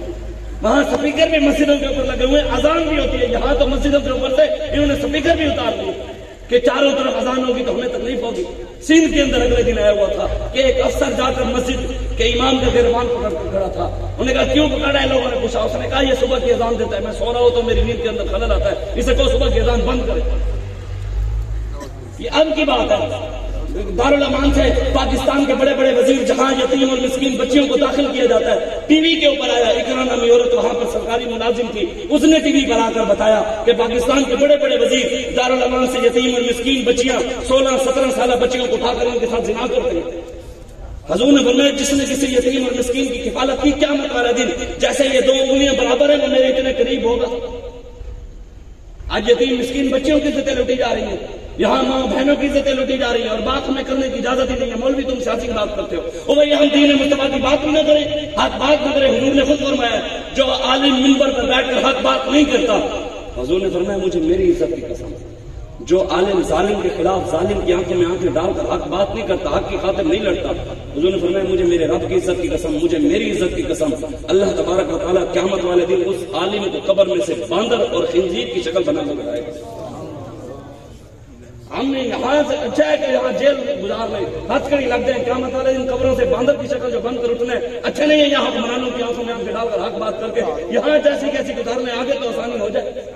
وہاں سپیکر بھی مسجدوں کے اوپر لگے ہوئے، اذان بھی ہوتی ہے، یہاں تو مسجدوں کے اوپر سے انہوں نے سپیکر بھی اتار دیے کہ چاروں طرف اذان ہوگی تو ہمیں تکلیف ہوگی۔ سندھ کے اندر اگلے دن آیا ہوا تھا کہ ایک افسر جا کر مسجد کے امام کا گربان پکڑ کر کھڑا تھا، انہوں نے کہا کیوں پکڑا ہے؟ لوگوں نے پوچھا، اس نے کہا یہ صبح کی اذان دیتا ہے، میں سو رہا ہوں تو میری نیند کے اندر خلل آتا ہے، اسے کہو صبح کی اذان بند کرے۔ یہ اب کی بات ہے، دارالامان سے پاکستان کے بڑے بڑے وزیر جہاں یتیم اور مسکین بچیوں کو داخل کیا جاتا ہے، ٹی وی کے اوپر آیا، اقرا نامی عورت وہاں پر سرکاری ملازم تھی، اس نے ٹی وی پر آ کر بتایا کہ پاکستان کے بڑے بڑے وزیر دارالامان سے یتیم اور مسکین بچیاں 16-17 سالہ بچیوں کو اٹھا کر ان کے ساتھ زنا کرتے ہیں۔ حضور نے فرمایا جس نے کسی یتیم اور مسکین کی کفالت کی قیامت والا دن جیسے یہ 2 انگلیاں برابر ہیں وہ میرے اتنے قریب ہوگا۔ آج یتیم مسکین بچیوں کی عزتیں لوٹی جا رہی ہیں، یہاں ماں بہنوں کی عزتیں لوٹی جا رہی ہیں، اور بات ہمیں کرنے کی اجازت ہی نہیں ہے۔ مولوی تم سیاسی بات کرتے ہو، او بھائی ہم دین مصطفیٰ کی بات بھی نہ کریں، حق بات نہ کریں۔ حضور نے خود فرمایا جو عالم منبر پر بیٹھ کر حق بات نہیں کرتا، حضور نے فرمایا مجھے میری عزت کی قسم، جو عالم ظالم کے خلاف ظالم کی آنکھوں میں آنکھیں ڈال کر حق بات نہیں کرتا، حق کی خاطر نہیں لڑتا، حضور نے فرمایا مجھے میرے رب کی عزت کی قسم، مجھے میری عزت کی قسم، اللہ تبارک و تعالیٰ قیامت والے دن اس عالم کو قبر میں سے باندر اور خنزیر کی شکل بنا کر لائے گا۔ ہم نے یہاں سے اچھا ہے کہ یہاں جیل گزار لیں، ہتھ کڑی لگ جائیں، قیامت والے دن قبروں سے باندر کی شکل جو بند کر اٹھنے اچھے نہیں ہے۔ یہاں حکمرانوں کی آنکھوں میں آنکھیں ڈال کر حق بات کر کے یہاں جیسی کیسی گزار لیں، آگے تو آسانی ہو جائے۔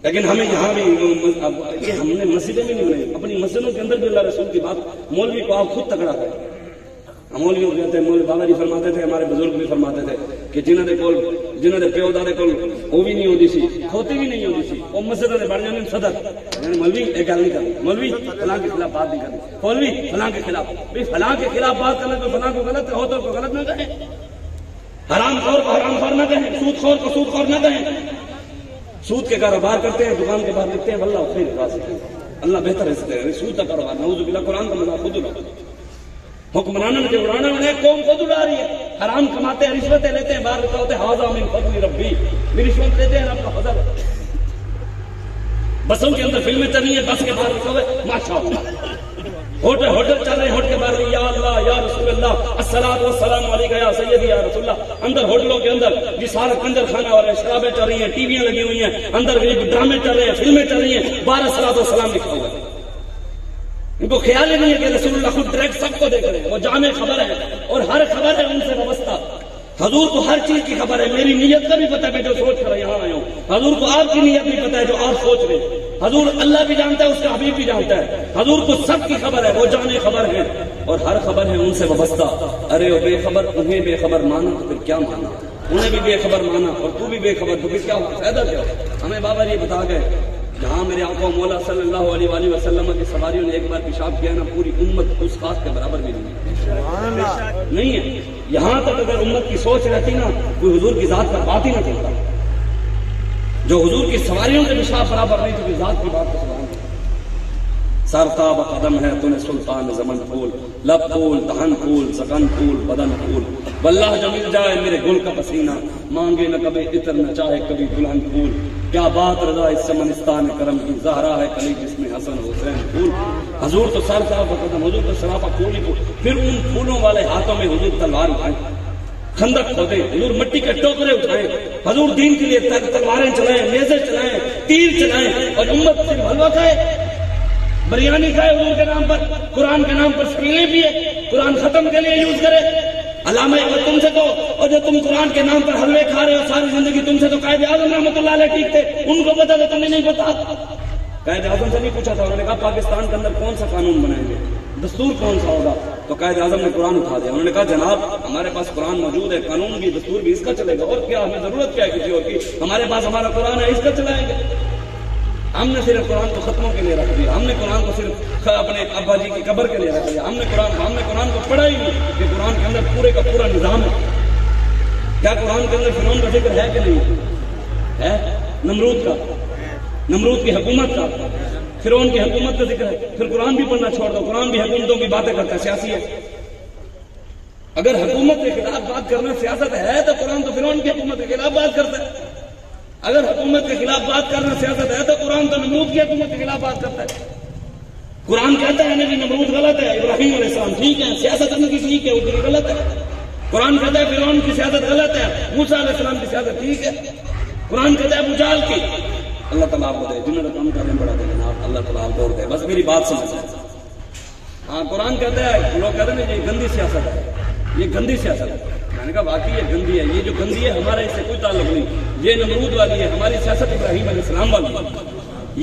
لیکن ہمیں یہاں بھی یہ ہم نے مسجدیں بھی نہیں بنائی، اپنی مسجدوں کے اندر بھی اللہ رسول کی بات، مولوی کو آپ خود تکڑا کریں۔ ہم مولویوں کو کہتے ہیں، مولوی بابا جی فرماتے تھے، ہمارے بزرگ بھی فرماتے تھے کہ جنہوں نے پیو دادے کو وہ بھی نہیں ہوتی سی، کھوتی بھی نہیں ہوتی سی، وہ مسجد نے بڑھ جانے صدر مولوی ایک گل نہیں کرنی، مولوی فلاں کے خلاف بات نہیں کرنی، مولوی فلاں کے خلاف، فلاں کے خلاف بات کرنا تو فلاں کو غلط ہو تو غلط نہ کہیں، حرام خور کو حرام خور نہ کہیں، سود خور کو سود خور نہ کہیں۔ سود کے کاروبار کرتے ہیں، دکان کے باہر لکھتے ہیں واللہ خیر رازق، اللہ بہتر رزق دے، سود کا کاروبار نعوذ باللہ، قرآن کا مذاق خود اڑاؤ، حکمرانوں نے اڑانا انہیں قوم خود اڑا رہی ہے، حرام کماتے ہیں، رشوتیں لیتے ہیں، باہر لکھا ہوتے ہیں ہاذا من فضل ربی، بھی رشوت لیتے ہیں آپ کا فضل۔ بسوں کے اندر فلمیں چل رہی ہیں، بس کے باہر لکھا ہوا ہے ماشاءاللہ، ہوٹل چل رہے ہیں، ہوٹل کے باہر یا اللہ یا رسول اللہ الصلاۃ والسلام علیک یا سیدی یا رسول اللہ، اندر ہوٹلوں کے اندر یہ سارا کنجر خانہ ہو رہا ہے، شرابیں چل رہی ہیں، ٹی ویاں لگی ہوئی ہیں، اندر ڈرامے چل رہے ہیں، فلمیں چل رہی ہیں، 12 صلاۃ والسلام لکھا ہوا ہے۔ ان کو خیال ہی نہیں ہے کہ رسول اللہ خود ڈائریکٹ سب کو دیکھ رہے ہیں، وہ جامع خبر ہے اور ہر خبر ہے ان سے وابستہ۔ حضور کو ہر چیز کی خبر ہے، میری نیت کا بھی پتہ ہے میں جو سوچ کر یہاں آیا ہوں، حضور کو آپ کی نیت بھی پتہ ہے جو آپ سوچ رہے ہیں، حضور اللہ بھی جانتا ہے، اس کا حبیب بھی جانتا ہے، حضور کو سب کی خبر ہے، وہ جامع خبر ہے اور ہر خبر ہے ان سے وابستہ۔ ارے وہ بے خبر، انہیں بے خبر مانا تو پھر کیا مانا، انہیں بھی بے خبر مانا اور تو بھی بے خبر، تو پھر کیا فائدہ کیا؟ ہمیں بابا جی بتا گئے جہاں میرے آقا مولا صلی اللہ علیہ وآلہ وسلم کی سواریوں نے ایک بار پیشاب کیا نا، پوری امت اس خاص کے برابر بھی نہیں ہے۔ یہاں تک اگر امت کی سوچ رہتی نا، کوئی حضور کی ذات پر بات ہی نہ کرتا، جو حضور کی سواریوں کے پیشاب برابر نہیں تو ذات کی بات کو سوال نہیں۔ سرتاب قدم ہے تو نے سلطان زمن پھول، لب پھول، دہن پھول، زکن پھول، بدن پھول، واللہ جو مل جائے میرے گل کا پسینہ، مانگے نہ کبھی عطر نہ چاہے کبھی دلہن پھول، کیا بات رضا اس چمنستان کرم کی، زہرا ہے کلی جس میں حسن حسین پھول۔ حضور تو سرتاب قدم، حضور تو سراپا پھول ہی پھول، پھر ان پھولوں والے ہاتھوں میں حضور تلوار اٹھائیں، خندق کھودے، حضور مٹی کے ٹوکرے اٹھائیں، حضور دین کے لیے تلواریں چلائیں، نیزے چلائیں، تیر چلائیں، اور امت صرف حلوہ کھائے، بریانی کھائے حضور کے نام پر، قرآن کے نام پر اسکرینیں پیے، قرآن ختم کے لیے یوز کرے۔ علامہ اقبال تم سے تو، اور جو تم قرآن کے نام پر حلوے کھا رہے ہو ساری زندگی، تم سے تو قائد اعظم رحمۃ اللہ علیہ ٹھیک تھے، ان کو پتا تھا، تمہیں نہیں پتا۔ قائد اعظم سے نہیں پوچھا تھا، انہوں نے کہا پاکستان کے اندر کون سا قانون بنائیں گے، دستور کون سا ہوگا؟ تو قائد اعظم نے قرآن اٹھا دیا، انہوں نے کہا جناب ہمارے پاس قرآن موجود ہے، قانون بھی دستور بھی اس کا چلے گا، اور کیا ہمیں ضرورت کیا ہے کسی اور کی، ہمارے پاس ہمارا قرآن ہے، اس کا چلائیں گے۔ ہم نے صرف قرآن کو ختموں کے لیے رکھ دیا، ہم نے قرآن کو صرف اپنے ابا جی کی قبر کے لیے رکھ دیا، ہم نے قرآن کو پڑھا ہی نہیں کہ قرآن کے اندر پورے کا پورا نظام ہے۔ کیا قرآن کے اندر فرعون کا ذکر ہے کہ نہیں ہے؟ نمرود کی حکومت کا، فرعون کی حکومت کا ذکر ہے۔ پھر قرآن بھی پڑھنا چھوڑ دو، قرآن بھی حکومتوں کی باتیں کرتا ہے، سیاسی ہے۔ اگر حکومت کے خلاف بات کرنا سیاست ہے تو قرآن تو فرعون کی حکومت کے خلاف بات کرتا ہے۔ اگر حکومت کے خلاف بات کرنا سیاست ہے تو قرآن تو نمرود کی حکومت کے خلاف بات کرتا ہے۔ قرآن کہتا ہے نبی نمرود غلط ہے، ابراہیم علیہ السلام ٹھیک ہے، سیاست ان کی ٹھیک ہے، وہ غلط ہے۔ قرآن کہتا ہے فرعون کی سیاست غلط ہے، موسیٰ علیہ السلام کی سیاست ٹھیک ہے۔ قرآن کہتا ہے ابو جہل کی، اللہ تعالیٰ آپ کو دے، جنہوں نے کام کرنے بڑا دے جناب، اللہ تعالیٰ آپ کو دے، بس میری بات سمجھ۔ ہاں قرآن کہتا ہے، لوگ کہتے ہیں یہ گندی سیاست ہے، یہ گندی سیاست ہے۔ میں نے کہا واقعی یہ گندی ہے، یہ جو گندی ہے ہمارا اس سے کوئی تعلق نہیں، یہ نمرود والی ہے، ہماری سیاست ابراہیم علیہ السلام والی ہے۔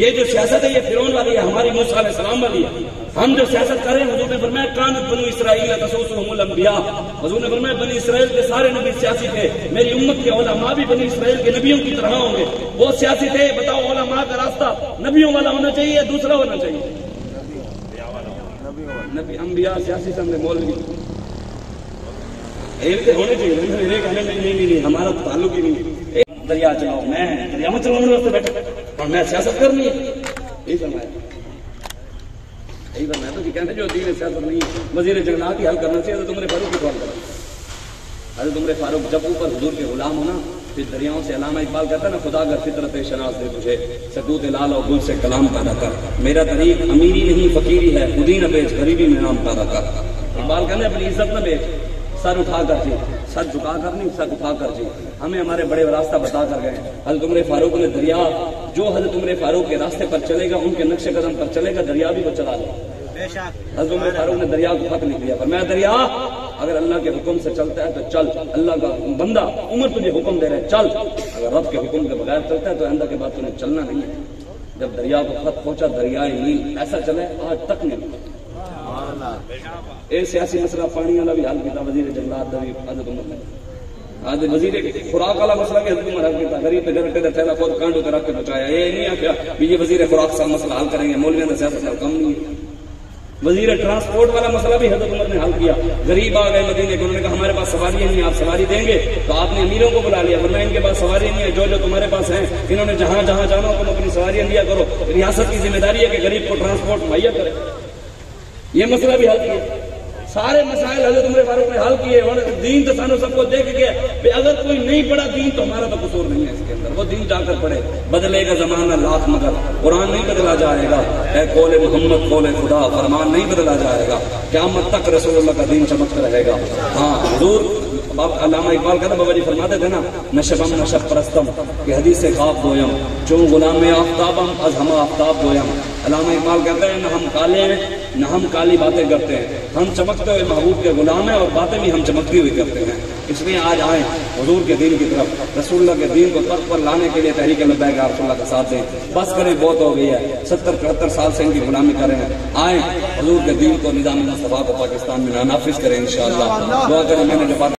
یہ جو سیاست ہے یہ فرعون والی ہے، ہماری موسیٰ علیہ السلام والی ہے۔ ہم جو سیاست کر رہے ہیں، حضور نے فرمایا کانت بنو اسرائیل تسوسهم الانبیاء، حضور نے فرمایا بنی اسرائیل کے سارے نبی سیاسی تھے، میری امت کے علماء بھی بنی اسرائیل کے نبیوں کی طرح ہوں گے، وہ سیاسی تھے۔ بتاؤ علماء کا راستہ نبیوں والا ہونا چاہیے یا دوسرا ہونا چاہیے؟ نبی انبیاء سیاسی سے ہم نے مولوی ایک ہونے چاہیے، نہیں ہمارا تعلق ہی نہیں۔ دریا چلاؤ، میں دریا میں چلاؤں راستے بیٹھے اور میں سیاست کرنی ہے، یہی فرمایا۔ یہی فرمایا تو کہ کہتے جو دین سیاست نہیں، وزیر جنگلات کی حل کرنا چاہیے تو تمہارے فاروق کی کال کرو۔ حضرت عمر فاروق جب اوپر حضور کے غلام ہونا، پھر دریاؤں سے علامہ اقبال کہتا ہے نا خدا اگر فطرت شناس دے تجھے، سکوت لال اور گل سے کلام پیدا کر، میرا طریق امیری نہیں فقیری ہے، خودی نہ بیچ غریبی میں نام پیدا کر۔ اقبال کہتے ہیں اپنی عزت نہ بیچ، سر اٹھا کر جی، سر جھکا کر نہیں، سر اٹھا کر جی۔ ہمیں ہمارے بڑے راستہ بتا کر گئے۔ حضرت عمر فاروق نے دریا، جو حضرت عمر فاروق کے راستے پر چلے گا، ان کے نقش قدم پر چلے گا، دریا بھی وہ چلا لے۔ حضرت عمر فاروق نے دریا کو خط نہیں دیا، فرمایا دریا اگر اللہ کے حکم سے چلتا ہے تو چل، اللہ کا بندہ عمر تجھے حکم دے رہے چل، اگر رب کے حکم کے بغیر چلتا ہے تو آئندہ کے بعد تمہیں چلنا نہیں ہے۔ جب دریا کو خط پہنچا، دریائے نیل ایسا چلے آج تک نہیں۔ اے سیاسی مسئلہ پانی والا بھی حل کیا وزیر جنگلات حضرت عمر نے، آج وزیر خوراک والا مسئلہ بھی حضرت عمر حل کیا، غریب پہ گھر پہ تھیلا خود کانڈوں پہ رکھ کے بچایا۔ یہ نہیں آخیا کہ یہ وزیر خوراک کا مسئلہ حل کریں گے، مولویوں نے سیاست کا کم نہیں ہے۔ وزیر ٹرانسپورٹ والا مسئلہ بھی حضرت عمر نے حل کیا۔ غریب آ گئے مدینے کو، انہوں نے کہا ہمارے پاس سواری نہیں، آپ سواری دیں گے؟ تو آپ نے امیروں کو بلا لیا، ورنہ ان کے پاس سواری نہیں ہے، جو تمہارے پاس ہیں انہوں نے جہاں جہاں جانا تم اپنی سواریاں دیا کرو۔ ریاست کی ذمہ داری ہے کہ غریب کو ٹرانسپورٹ مہیا کرے۔ یہ مسئلہ بھی حل کیا۔ سارے مسائل حضرت عمر فاروق نے حل کیے۔ اور دین تو سانو سب کو دیکھ گیا کہ اگر کوئی نہیں پڑھا دین تو ہمارا تو قصور نہیں ہے اس کے اندر، وہ دین جا کر پڑھے۔ بدلے گا زمانہ لاکھ مگر قرآن نہیں بدلا جائے گا، اے قول محمد قول خدا فرمان نہیں بدلا جائے گا، قیامت تک رسول اللہ کا دین چمکتا رہے گا۔ ہاں حضور علامہ اقبال کہتا بابا جی فرماتے تھے نا نشبم نشب پرستم کہ حدیث سے خواب دویم چون غلام آفتابم از ہم آفتاب دویم۔ علامہ اقبال کہتے ہیں نہ ہم کالے ہیں نہ ہم کالی باتیں کرتے ہیں، ہم چمکتے ہوئے محبوب کے غلام ہیں اور باتیں بھی ہم چمکتی ہوئی کرتے ہیں۔ اس لیے آج آئیں حضور کے دین کی طرف، رسول اللہ کے دین کو تخت پر لانے کے لیے تحریک لبیک رسول اللہ کا ساتھ دیں۔ بس کریں، بہت ہو گئی ہے، 70-71 سال سے ان کی غلامی کر رہے ہیں۔ آئیں حضور کے دین کو، نظام مصطفیٰ کو پاکستان میں نافذ کریں انشاءاللہ۔ دعا کریں، میں نے جو بات